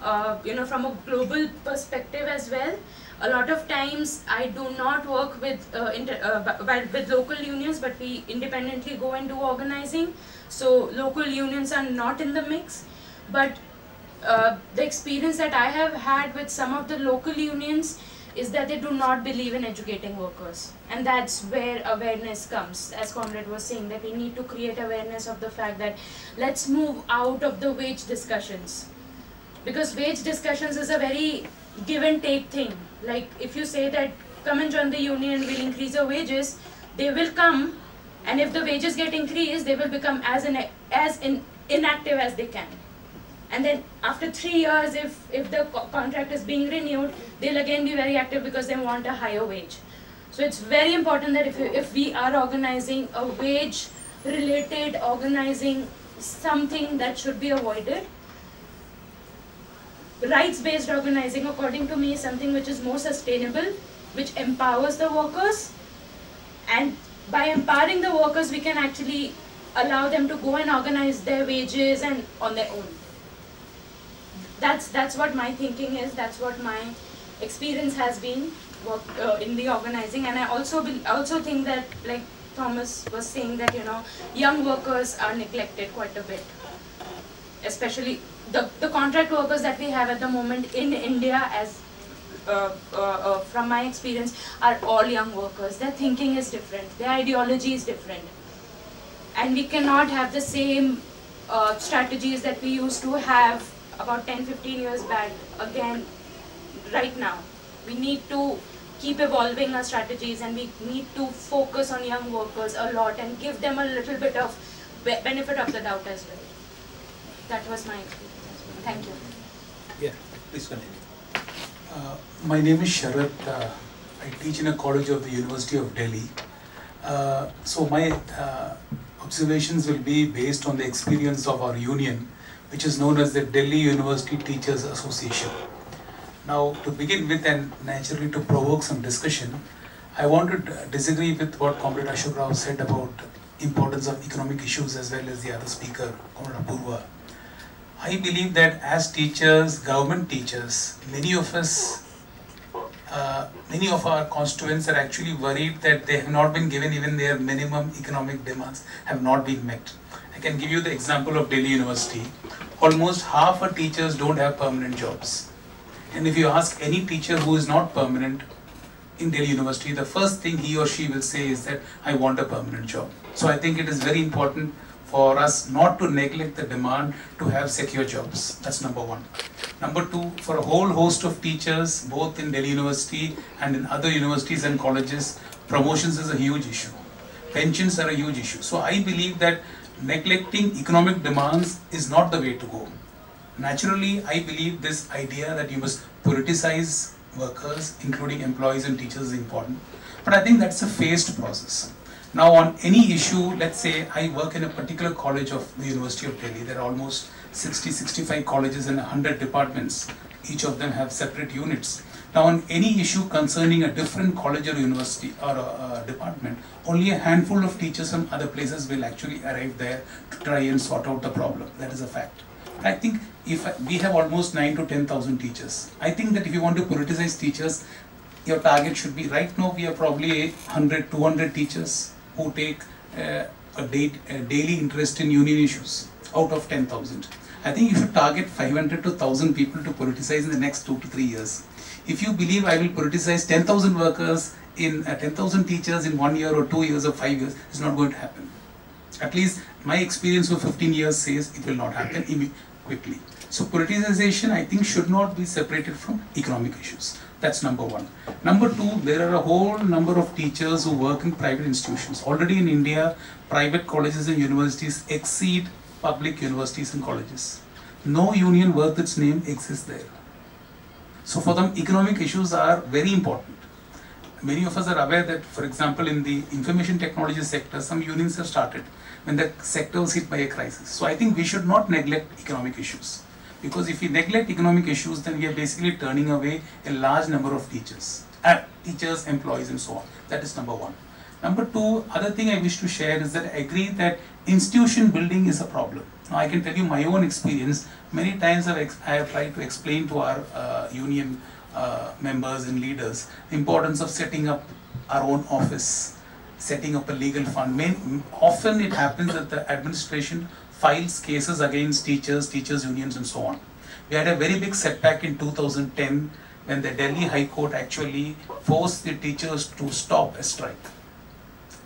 from a global perspective as well. a lot of times I do not work with with local unions, but we independently go and do organizing. So local unions are not in the mix. But the experience that I have had with some of the local unions is that they do not believe in educating workers, and that's where awareness comes. As Comrade was saying, that we need to create awareness of the fact that let's move out of the wage discussions, because wage discussions is a very give and take thing. Like if you say that come and join the union, we'll increase your wages, they will come, and if the wages get increased, they will become as inactive as they can. And then after 3 years, if the contract is being renewed, they'll again be very active because they want a higher wage. So it's very important that if we are organizing a wage-related organizing, something that should be avoided. Rights-based organizing, according to me, is something which is more sustainable, which empowers the workers. And by empowering the workers, we can actually allow them to go and organize their wages and on their own. That's what my thinking is. That's what my experience has been in the organizing. And I also think that, like Thomas was saying, that young workers are neglected quite a bit, especially the contract workers that we have at the moment in India. As from my experience, are all young workers. Their thinking is different. Their ideology is different, and we cannot have the same strategies that we used to have about 10-15 years back again right now. We need to keep evolving our strategies, and we need to focus on young workers a lot and give them a little bit of benefit of the doubt as well. That was my experience as well. Thank you. Yeah, please continue. My name is Sharat. I teach in a college of the University of Delhi. So my observations will be based on the experience of our union, which is known as the Delhi University Teachers Association. Now, to begin with, and naturally to provoke some discussion, I want to disagree with what Comrade Ashok Rao said about importance of economic issues, as well as the other speaker, Comrade Apurva. I believe that as teachers, government teachers, many of our constituents are actually worried that they have not been given even their minimum economic demands have not been met. I can give you the example of Delhi University. Almost half of teachers don't have permanent jobs. And if you ask any teacher who is not permanent in Delhi University, the first thing he or she will say is that I want a permanent job. So I think it is very important for us not to neglect the demand to have secure jobs. That's number one. Number two, for a whole host of teachers, both in Delhi University and in other universities and colleges, promotions is a huge issue. Pensions are a huge issue. So I believe that neglecting economic demands is not the way to go. Naturally, I believe this idea that you must politicize workers, including employees and teachers, is important. But I think that's a phased process. Now, on any issue, let's say I work in a particular college of the University of Delhi. There are almost 60-65 colleges and 100 departments. Each of them have separate units. Now, on any issue concerning a different college or university or a department, only a handful of teachers from other places will actually arrive there to try and sort out the problem. That is a fact. I think if we have almost 9,000 to 10,000 teachers, I think that if you want to politicize teachers, your target should be, right now we have probably 100, 200 teachers who take a daily interest in union issues out of 10,000. I think you should target 500 to 1,000 people to politicize in the next 2 to 3 years. If you believe I will politicize 10,000 workers in 10,000 teachers in 1 year or 2 years or 5 years, it's not going to happen. At least my experience of 15 years says it will not happen quickly. So politicization, I think, should not be separated from economic issues. That's number one. Number two, there are a whole number of teachers who work in private institutions. Already in India, private colleges and universities exceed public universities and colleges. No union worth its name exists there. So for them, economic issues are very important. Many of us are aware that, for example, in the information technology sector, some unions have started when the sector was hit by a crisis. So I think we should not neglect economic issues. Because if we neglect economic issues, then we are basically turning away a large number of teachers, employees and so on. That is number one. Number two, other thing I wish to share is that I agree that institution building is a problem. Now I can tell you my own experience. Many times I have tried to explain to our union members and leaders, the importance of setting up our own office, setting up a legal fund. Often it happens that the administration files cases against teachers, teachers unions and so on. We had a very big setback in 2010 when the Delhi High Court actually forced the teachers to stop a strike.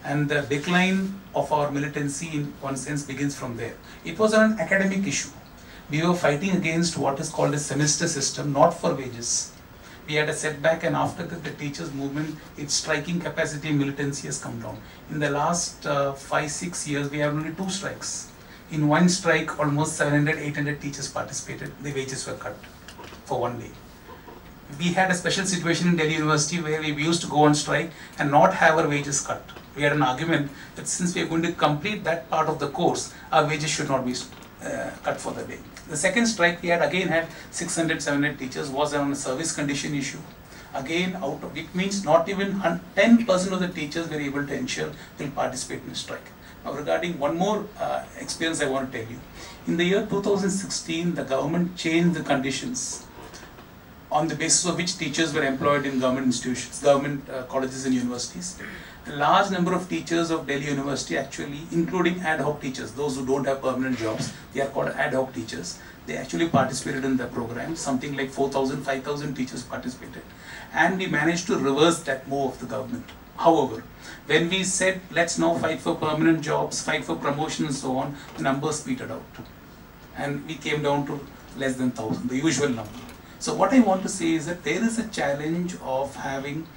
And the decline of our militancy in one sense begins from there. It was an academic issue. We were fighting against what is called a semester system, not for wages. We had a setback, and after that the teachers movement, its striking capacity and militancy has come down. In the last 5-6 years, we have only 2 strikes. In one strike, almost 700-800 teachers participated. The wages were cut for one day. We had a special situation in Delhi University where we used to go on strike and not have our wages cut. We had an argument that since we are going to complete that part of the course, our wages should not be cut for the day. The second strike we had 600-700 teachers was on a service condition issue. Again, out of it means not even 10% of the teachers were able to ensure they'll participate in a strike. Now regarding one more experience I want to tell you. In the year 2016, the government changed the conditions on the basis of which teachers were employed in government institutions, government colleges and universities. A large number of teachers of Delhi University actually, including ad hoc teachers, those who don't have permanent jobs, they are called ad hoc teachers. They actually participated in the program. Something like 4,000, 5,000 teachers participated. And we managed to reverse that move of the government. However, when we said, let's now fight for permanent jobs, fight for promotion and so on, the numbers petered out. And we came down to less than 1,000, the usual number. So what I want to say is that there is a challenge of having,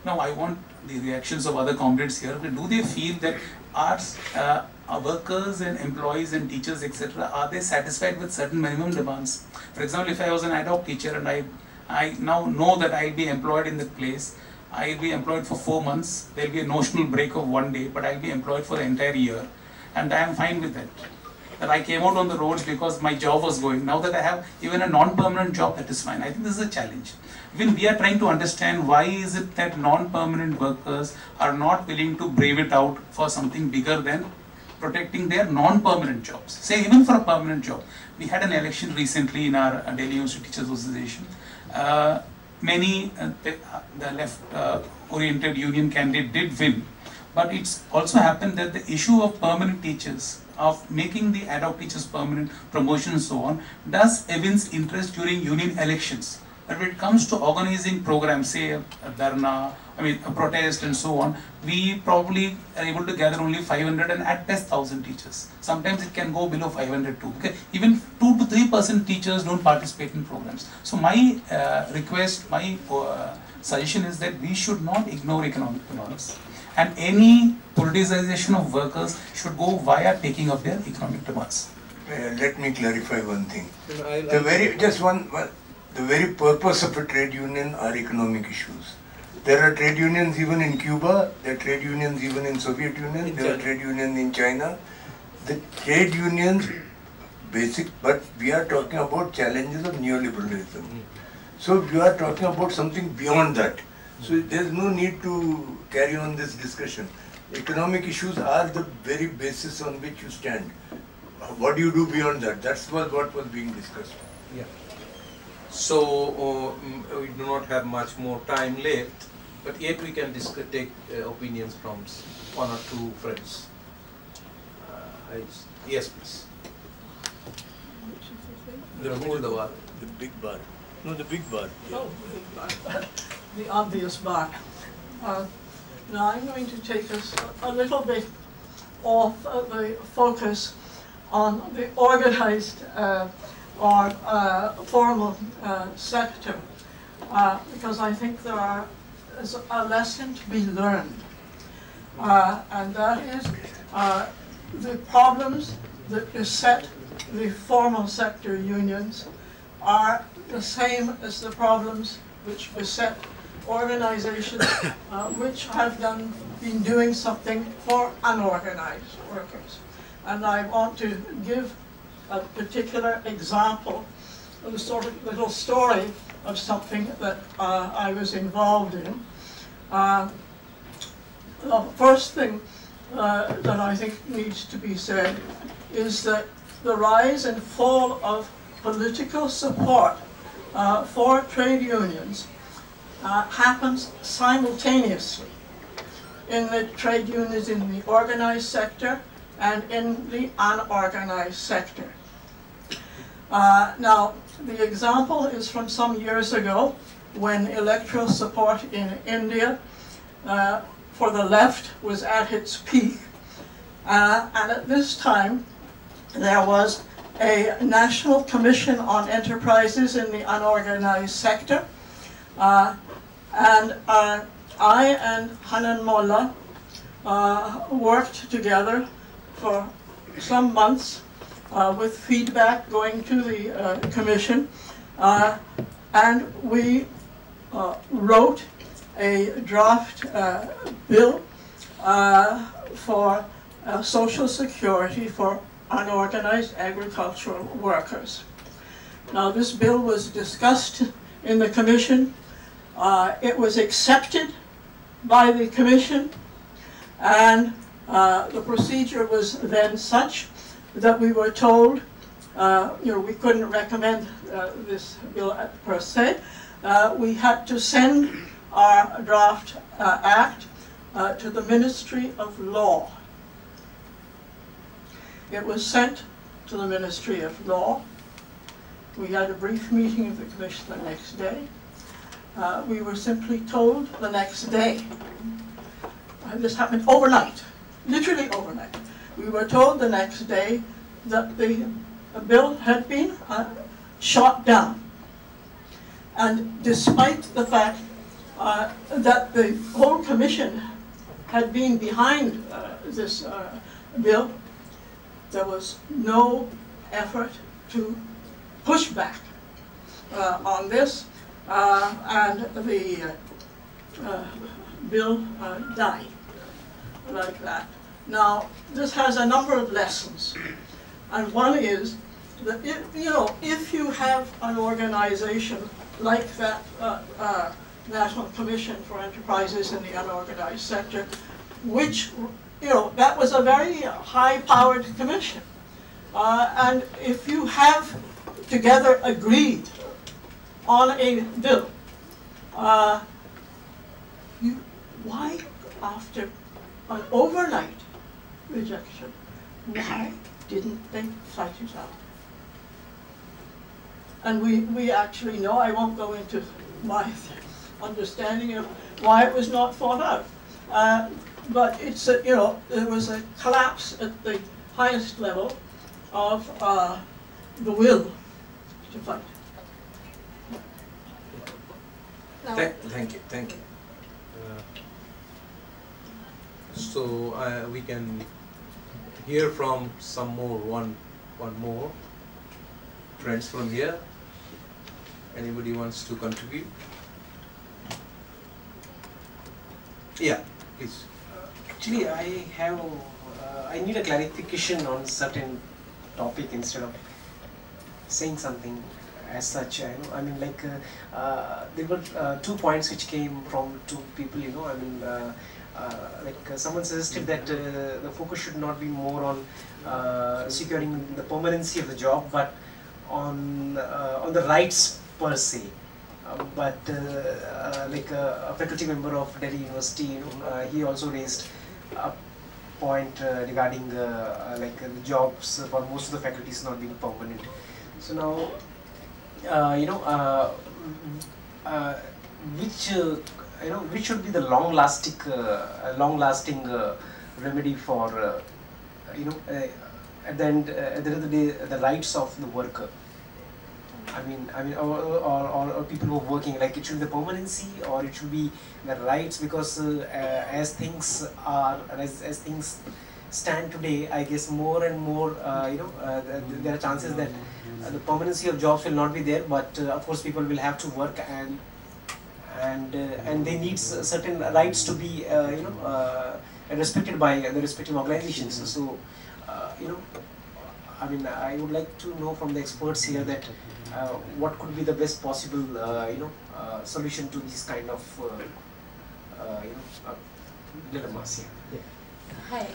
now I want the reactions of other comrades here. Do they feel that our workers and employees and teachers, etc., are they satisfied with certain minimum demands? For example, if I was an ad hoc teacher and I now know that I'll be employed in the place, I'll be employed for 4 months, there'll be a notional break of 1 day, but I'll be employed for the entire year, and I am fine with that. That I came out on the roads because my job was going. Now that I have even a non-permanent job, that is fine. I think this is a challenge. When we are trying to understand why is it that non-permanent workers are not willing to brave it out for something bigger than protecting their non-permanent jobs. Say even for a permanent job. We had an election recently in our Delhi University Teachers Association. Many the left-oriented union candidate did win. But it's also happened that the issue of permanent teachers, of making the ad hoc teachers permanent, promotion and so on, does evince interest during union elections. But when it comes to organizing programs, say a dharna, a protest and so on, we probably are able to gather only 500 and at best 1,000 teachers. Sometimes it can go below 500 too. Okay? Even 2 to 3% teachers don't participate in programs. So my request, my suggestion is that we should not ignore economic demands. And any politicization of workers should go via taking up their economic demands. Let me clarify one thing. The very purpose of a trade union are economic issues. There are trade unions even in Cuba, there are trade unions even in Soviet Union, there are trade unions in China. The trade unions, but we are talking about challenges of neoliberalism. So we are talking about something beyond that. So there is no need to carry on this discussion. Economic issues are the very basis on which you stand. What do you do beyond that? That's what was being discussed. Yeah. So we do not have much more time left, but yet we can take opinions from 1 or 2 friends. Yes, please. The big bar. No, the big bar. Yeah. Oh, the big bar. The obvious bar. Now I'm going to take us a little bit off the focus on the organized or formal sector, because I think there is a lesson to be learned, and that is the problems that beset the formal sector unions are the same as the problems which beset organizations which have been doing something for unorganized workers. And I want to give a particular example, a sort of little story of something that I was involved in. The first thing that I think needs to be said is that the rise and fall of political support for trade unions happens simultaneously in the trade unions in the organized sector and in the unorganized sector. Now, the example is from some years ago when electoral support in India for the left was at its peak. And at this time, there was a National Commission on Enterprises in the unorganized sector. And I and Hanan Mollah worked together for some months with feedback going to the Commission. And we wrote a draft bill for Social Security for unorganized agricultural workers. Now, this bill was discussed in the Commission. It was accepted by the Commission, and the procedure was then such that we were told, we couldn't recommend this bill per se. We had to send our draft act to the Ministry of Law. It was sent to the Ministry of Law. We had a brief meeting of the Commission the next day. We were simply told the next day. This happened overnight, literally overnight. We were told the next day that the bill had been shot down. And despite the fact that the whole Commission had been behind this bill, there was no effort to push back on this, and the bill died like that. Now, this has a number of lessons, and one is that if you have an organization like that National Commission for Enterprises in the Unorganized Sector, which that was a very high-powered commission. And if you have together agreed on a bill, why, after an overnight rejection, why didn't they fight it out? And we actually know, I won't go into my understanding of why it was not fought out. But it's there was a collapse at the highest level of the will to fight. Thank you. So we can hear from some more, one more friends from here. Anybody wants to contribute? Yeah, please. Actually, I need a clarification on certain topic instead of saying something as such. There were 2 points which came from 2 people. Someone suggested that the focus should not be more on securing the permanency of the job, but on the rights per se. A faculty member of Delhi University, he also raised a point regarding the jobs for most of the faculties not being permanent. So now, which should be the long-lasting remedy for at the end of the day, the rights of the worker. Or people who are working, like it should be the permanency or it should be the rights, because as things are, as things stand today, I guess more and more, there are chances that the permanency of jobs will not be there, but of course people will have to work, and they need certain rights to be, respected by the respective organizations. So, I would like to know from the experts here that what could be the best possible, solution to this kind of, dilemmas here. Hi.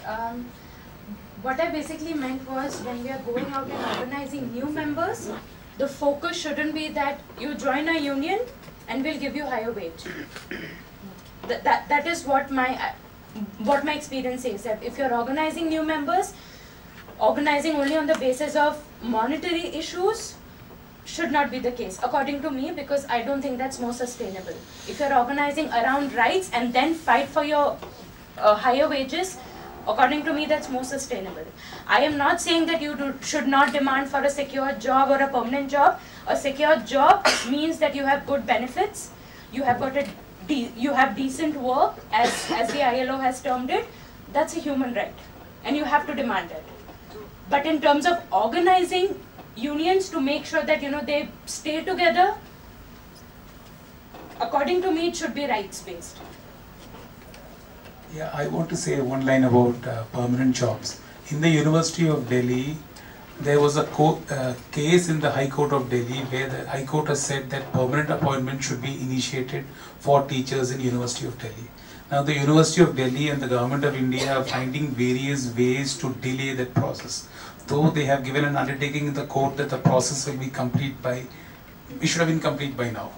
What I basically meant was, when we are going out and organizing new members, the focus shouldn't be that you join a union and we'll give you higher wage. That is what my experience says. That if you're organizing new members, organizing only on the basis of monetary issues should not be the case, according to me, because I don't think that's more sustainable. If you're organizing around rights and then fight for your higher wages, according to me, that's more sustainable. I am not saying that you should not demand for a secure job or a permanent job. A secure job means that you have good benefits, you have got you have decent work, as the ILO has termed it. That's a human right, and you have to demand it. But in terms of organizing unions to make sure that they stay together, according to me, it should be rights based. Yeah, I want to say one line about permanent jobs. In the University of Delhi, there was a case in the High Court of Delhi where the High Court has said that permanent appointment should be initiated for teachers in University of Delhi. Now the University of Delhi and the Government of India are finding various ways to delay that process. Though they have given an undertaking in the court that the process will be complete by, it should have been complete by now.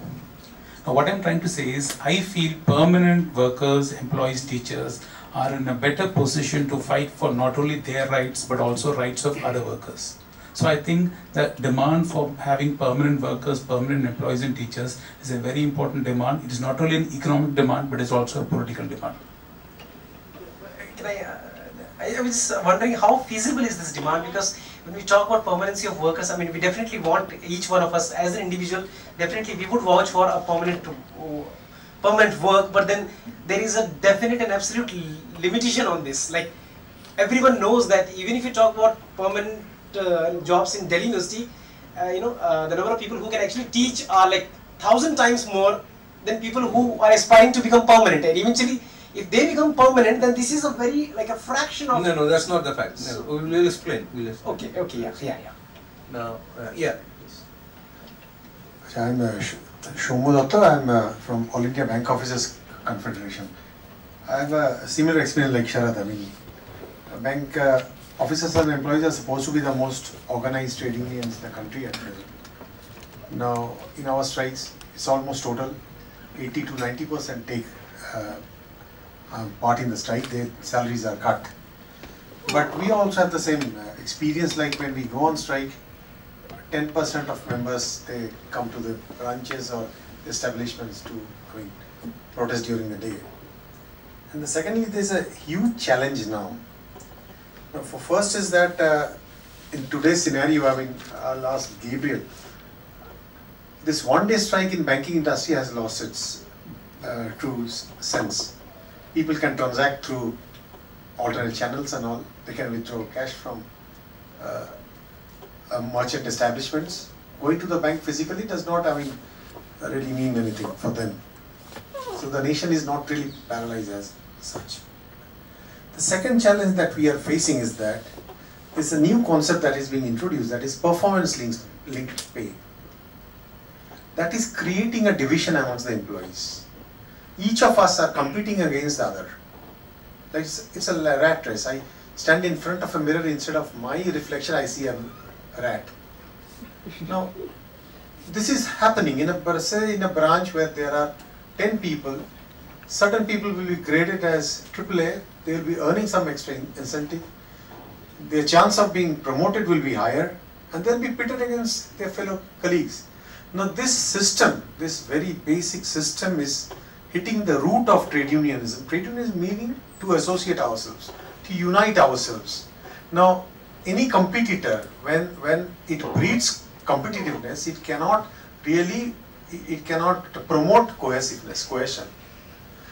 Now what I'm trying to say is, I feel permanent workers, employees, teachers are in a better position to fight for not only their rights but also rights of other workers. So I think the demand for having permanent workers, permanent employees and teachers is a very important demand. It is not only an economic demand but it's also a political demand. Can I was just wondering how feasible is this demand, because when we talk about permanency of workers, I mean, we definitely want, each one of us as an individual, definitely we would vouch for a permanent work, but then there is a definite and absolute limitation on this. Like, everyone knows that even if you talk about permanent jobs in Delhi University, the number of people who can actually teach are like 1,000 times more than people who are aspiring to become permanent, and eventually if they become permanent, then this is a very, like a fraction of... No, that's not the fact. No, we'll explain. Okay, yeah. Now, yeah. I'm Shomu Datta. I'm from All India Bank Officers Confederation. I have a similar experience like Sharad. I mean, bank officers and employees are supposed to be the most organized trading unions in the country at present. Now, in our strikes, it's almost total. 80 to 90% take part in the strike. Their salaries are cut. But we also have the same experience, like when we go on strike, 10% of members, they come to the branches or establishments to protest during the day. And secondly, there's a huge challenge now. For first is that in today's scenario, I'll ask Gabriel, this one-day strike in banking industry has lost its true sense. People can transact through alternate channels and all. They can withdraw cash from merchant establishments. Going to the bank physically does not really mean anything for them. So the nation is not really paralyzed as such. The second challenge that we are facing is that there's a new concept that is being introduced, that is performance-linked pay. That is creating a division amongst the employees. Each of us are competing against the other. It's a rat race. I stand in front of a mirror, instead of my reflection, I see a rat. Now, this is happening in a branch where there are 10 people. Certain people will be graded as AAA. They will be earning some extra incentive. Their chance of being promoted will be higher, and they'll be pitted against their fellow colleagues. Now, this system, this very basic system, is hitting the root of trade unionism. Trade unionism meaning to associate ourselves, to unite ourselves. Now, any competitor, when it breeds competitiveness, it cannot promote cohesion.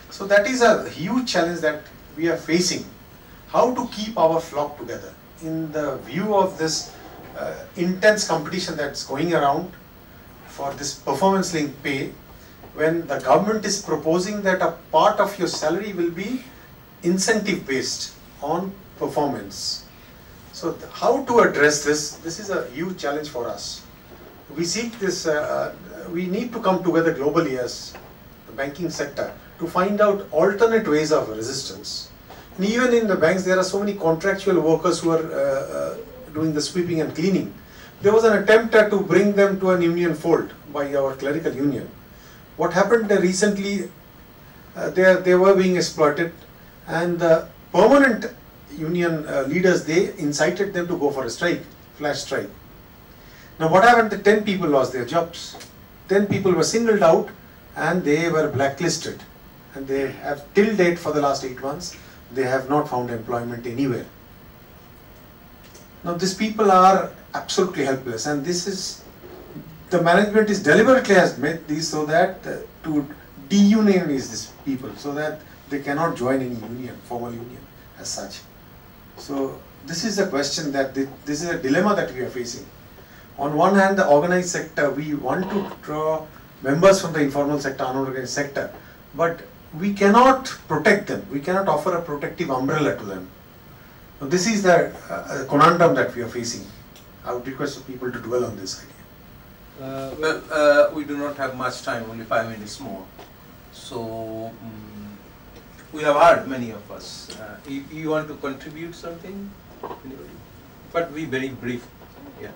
So that is a huge challenge that we are facing. How to keep our flock together in the view of this intense competition that's going around for this performance-linked pay, when the government is proposing that a part of your salary will be incentive-based on performance. So how to address this? This is a huge challenge for us. We seek this, we need to come together globally as the banking sector to find out alternate ways of resistance. And even in the banks, there are so many contractual workers who are doing the sweeping and cleaning. there was an attempt to bring them to an union fold by our clerical union. What happened recently, they were being exploited, and the permanent union leaders, they incited them to go for a strike, flash strike. Now what happened? The 10 people lost their jobs. 10 people were singled out and they were blacklisted. And they have till date for the last 8 months, they have not found employment anywhere. Now these people are absolutely helpless, and this is, the management is deliberately has made these so that to de-unionize these people so that they cannot join any union, formal union as such. So this is the question that this is a dilemma that we are facing. On one hand, the organized sector, we want to draw members from the informal sector, unorganized sector, but we cannot protect them. We cannot offer a protective umbrella to them. Now, this is the conundrum that we are facing. I would request people to dwell on this idea. We do not have much time, only 5 minutes more. So, we have heard many of us. You want to contribute something? Anybody? But be very brief. Yeah.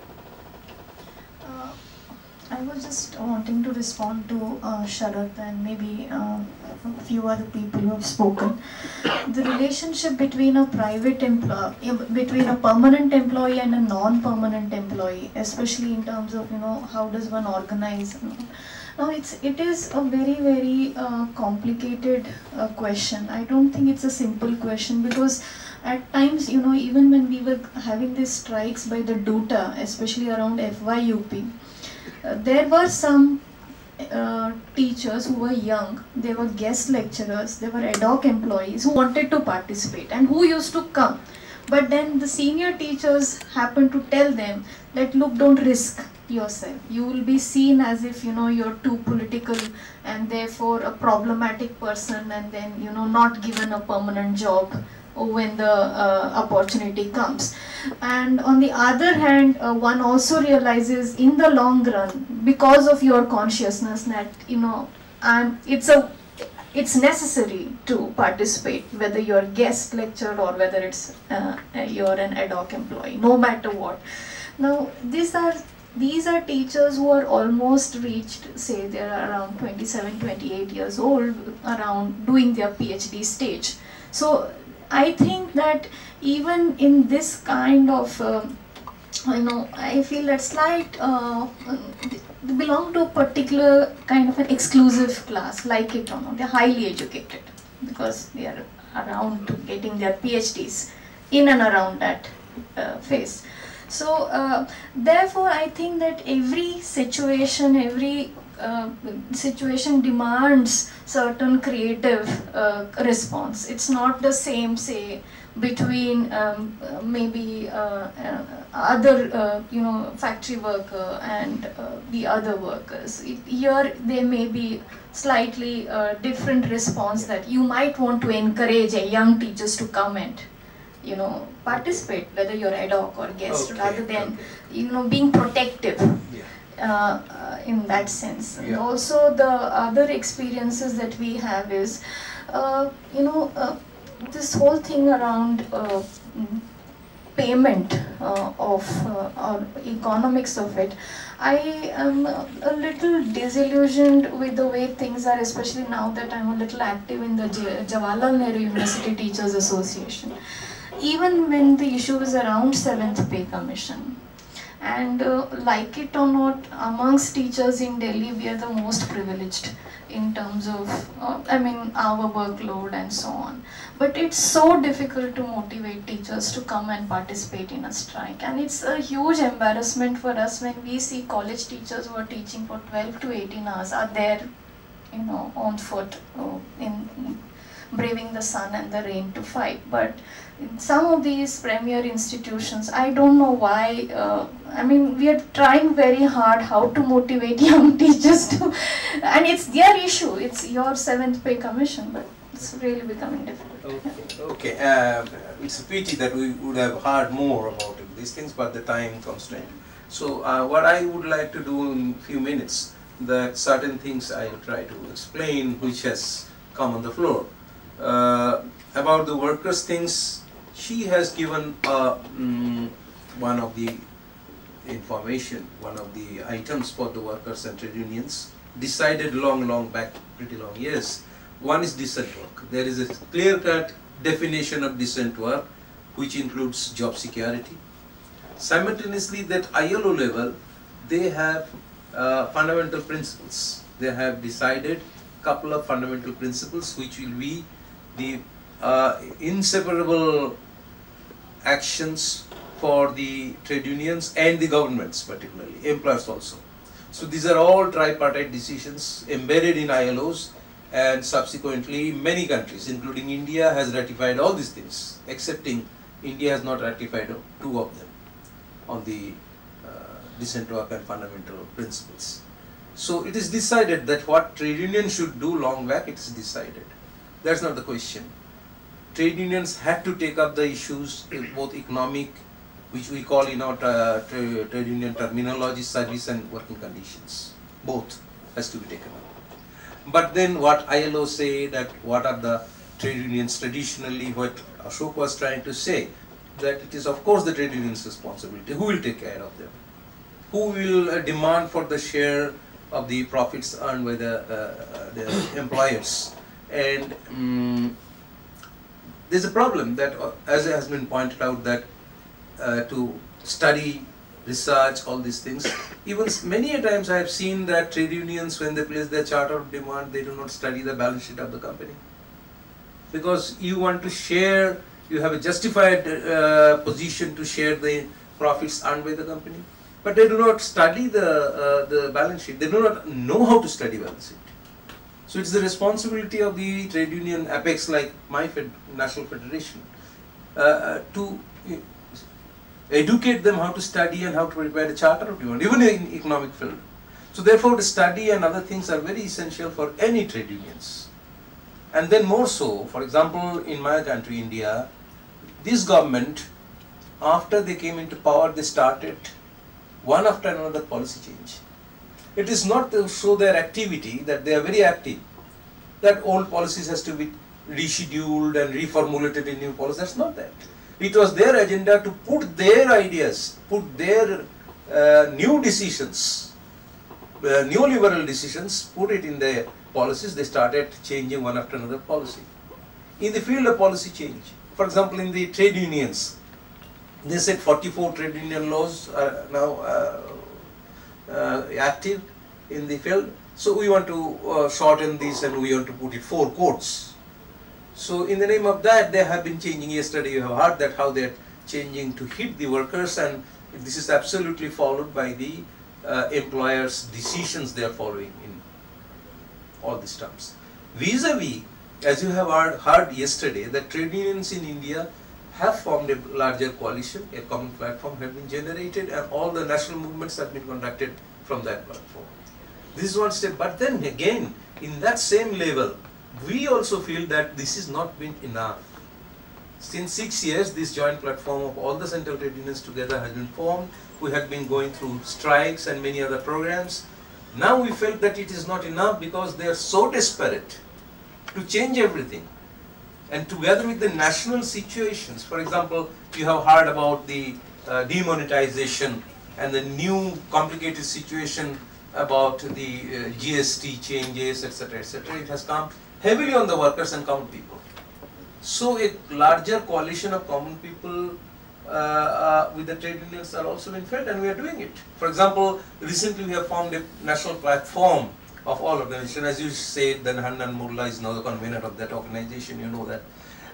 I was just wanting to respond to Sharath and maybe a few other people who have spoken. The relationship between a between a permanent employee and a non-permanent employee, especially in terms of how does one organize. Now it is a very complicated question. I don't think it's a simple question, because at times even when we were having these strikes by the DUTA, especially around FYUP, there were some teachers who were young, they were guest lecturers, they were ad hoc employees who wanted to participate and who used to come. But then the senior teachers happened to tell them that, look, don't risk yourself. You will be seen as if you're too political and therefore a problematic person, and then not given a permanent job when the opportunity comes. And on the other hand, one also realizes in the long run, because of your consciousness, that it's necessary to participate, whether you're guest lecturer or whether it's you're an ad hoc employee, no matter what. Now these are teachers who are almost reached, say they're around 27, 28 years old, around doing their PhD stage. So I think that even in this kind of, I feel that slight, they belong to a particular kind of an exclusive class, like it or not. They're highly educated because they are around to getting their PhDs in and around that phase. So therefore I think that every situation demands certain creative response. It's not the same, say, between maybe other factory worker and the other workers. Here there may be slightly different response, that you might want to encourage a young teachers to come and participate, whether you're ad hoc or guest, rather than being protective. In that sense. And also the other experiences that we have is this whole thing around payment of or economics of it. I am a little disillusioned with the way things are, especially now that I'm a little active in the Jawaharlal Nehru University Teachers Association. Even when the issue is around 7th Pay Commission, and like it or not, amongst teachers in Delhi, we are the most privileged in terms of, our workload and so on. But it's so difficult to motivate teachers to come and participate in a strike. And it's a huge embarrassment for us when we see college teachers who are teaching for 12 to 18 hours are there, on foot, in braving the sun and the rain to fight. But in some of these premier institutions, I don't know why, we are trying very hard how to motivate young teachers to, and it's their issue, it's your 7th Pay Commission, but it's really becoming difficult. Okay. It's a pity that we would have heard more about these things, but the time constraint. So what I would like to do in a few minutes, that certain things I'll try to explain which has come on the floor. About the workers' things, she has given one of the information, one of the items for the workers and trade unions, decided long back, pretty long years. One is decent work. There is a clear-cut definition of decent work, which includes job security. Simultaneously, that ILO level, they have fundamental principles. They have decided a couple of fundamental principles which will be the inseparable actions for the trade unions and the governments, particularly employers also. So these are all tripartite decisions embedded in ILOs, and subsequently many countries, including India, has ratified all these things, excepting India has not ratified 2 of them on the decent work and fundamental principles. So it is decided that what trade unions should do long back, it is decided. That's not the question. Trade unions had to take up the issues, both economic, which we call in our trade union terminology, service and working conditions. Both has to be taken up. But then what ILO say, that what are the trade unions traditionally, what Ashok was trying to say, that it is of course the trade unions' responsibility. Who will take care of them? Who will demand for the share of the profits earned by the employers? And there's a problem that, as has been pointed out, that to study, research, all these things, even many a times I have seen that trade unions, when they place their charter of demand, they do not study the balance sheet of the company. Because you want to share, you have a justified position to share the profits earned by the company, but they do not study the balance sheet. They do not know how to study balance sheet. So it's the responsibility of the trade union apex, like my national federation, to educate them how to study and how to prepare a charter of demand, even in economic field. So therefore the study and other things are very essential for any trade unions. And then more so, for example, in my country, India, this government, after they came into power, they started one after another policy change. It is not to show their activity, that they are very active, that old policies has to be rescheduled and reformulated in new policies. That's not that. It was their agenda to put their ideas, put their new decisions, neoliberal decisions, put it in their policies. They started changing one after another policy. In the field of policy change, for example, in the trade unions, they said 44 trade union laws are now active in the field. So we want to shorten this and we want to put it 4 courts. So in the name of that, they have been changing. Yesterday you have heard that how they are changing to hit the workers, and this is absolutely followed by the employers' decisions they are following in all these terms. Vis-a-vis, as you have heard yesterday, that trade unions in India have formed a larger coalition, a common platform has been generated, and all the national movements have been conducted from that platform. This is one step, but then again, in that same level, we also feel that this has not been enough. Since 6 years, this joint platform of all the central trade unions together has been formed. We have been going through strikes and many other programs. Now we felt that it is not enough because they are so desperate to change everything. And together with the national situations, for example, you have heard about the demonetization and the new complicated situation about the GST changes, etc., etc. It has come heavily on the workers and common people. So a larger coalition of common people with the trade unions are also being felt, and we are doing it. For example, recently we have formed a national platform of all organizations. As you said, then Handan Mulla is now the convener of that organization, you know that.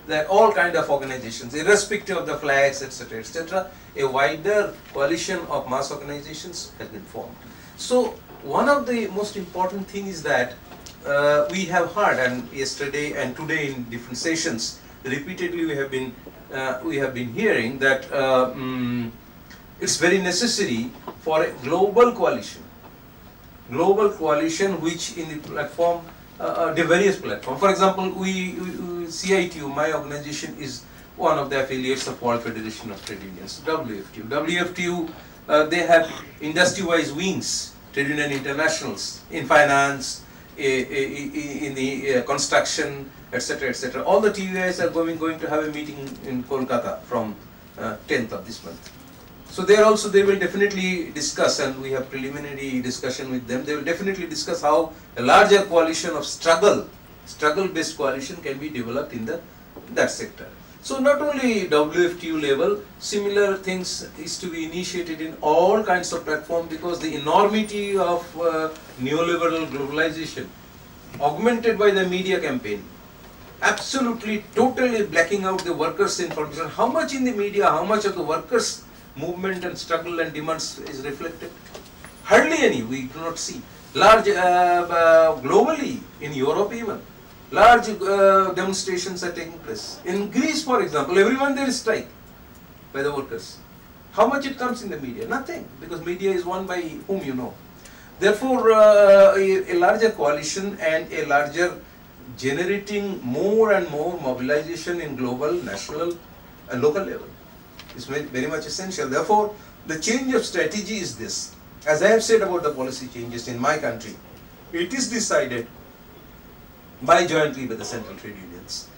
That all kind of organizations, irrespective of the flags, etc., etc., a wider coalition of mass organizations has been formed. So one of the most important things is that we have heard, and yesterday and today in different sessions, repeatedly we have been hearing that it's very necessary for a global coalition which in the platform, the various platforms. For example, CITU, my organization, is one of the affiliates of World Federation of Trade Unions, WFTU. WFTU, they have industry-wise wings, trade union internationals, in finance, in the construction, etc., etc. All the TUIs are going to have a meeting in Kolkata from 10th of this month. So there also they will definitely discuss, and we have preliminary discussion with them, they will definitely discuss how a larger coalition of struggle-based coalition can be developed in that sector. So not only WFTU level, similar things is to be initiated in all kinds of platforms, because the enormity of neoliberal globalization, augmented by the media campaign, absolutely totally blacking out the workers' information. How much in the media, how much of the workers' movement and struggle and demands is reflected? Hardly any, we do not see. Large, globally, in Europe even, large demonstrations are taking place. In Greece, for example, everyone there is strike by the workers. How much it comes in the media? Nothing, because media is won by whom you know. Therefore, a larger coalition and a larger generating more and more mobilization in global, national and local level is very much essential. Therefore, the change of strategy is this. As I have said about the policy changes in my country, it is decided jointly by the central trade unions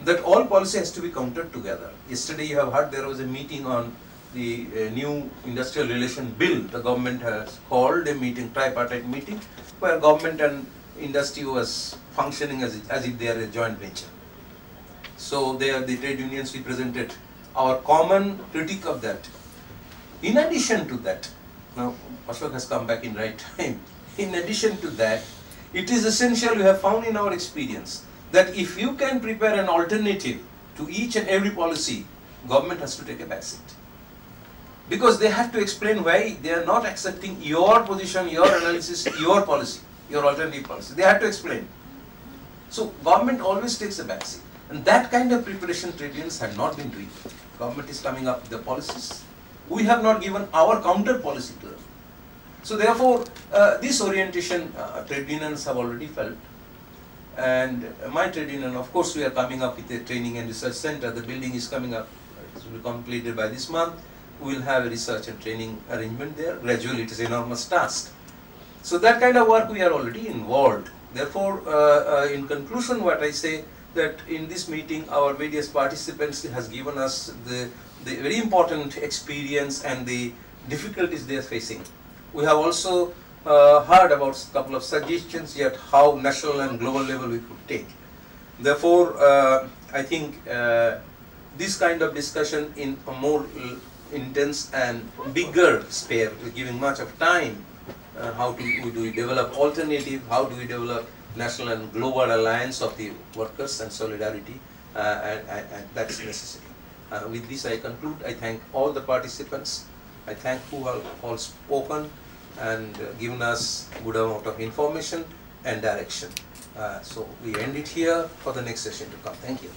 that all policy has to be counted together. Yesterday you have heard there was a meeting on the new industrial relation bill. The government has called a meeting, tripartite meeting, where government and industry was functioning as if they are a joint venture. So they are the trade unions represented our common critique of that. In addition to that, now Ashok has come back in right time. In addition to that, it is essential, we have found in our experience, that if you can prepare an alternative to each and every policy, government has to take a back seat. Because they have to explain why they are not accepting your position, your analysis, your policy, your alternative policy. They have to explain. So government always takes a back seat. And that kind of preparation trade unions have not been doing. Government is coming up with the policies. We have not given our counter policy to them. So therefore, this orientation trade unions have already felt. And my trade union, of course, we are coming up with a training and research center. The building is coming up. It will be completed by this month. We will have a research and training arrangement there. Gradually, it is an enormous task. So that kind of work we are already involved. Therefore, in conclusion, what I say, that in this meeting, our various participants has given us the very important experience and the difficulties they are facing. We have also heard about a couple of suggestions yet how national and global level we could take. Therefore, I think this kind of discussion in a more intense and bigger sphere, giving much of time, how do we develop alternative, how do we develop national and global alliance of the workers and solidarity, and that is necessary. With this I conclude. I thank all the participants. I thank who have all spoken and given us good amount of information and direction. So we end it here for the next session to come. Thank you.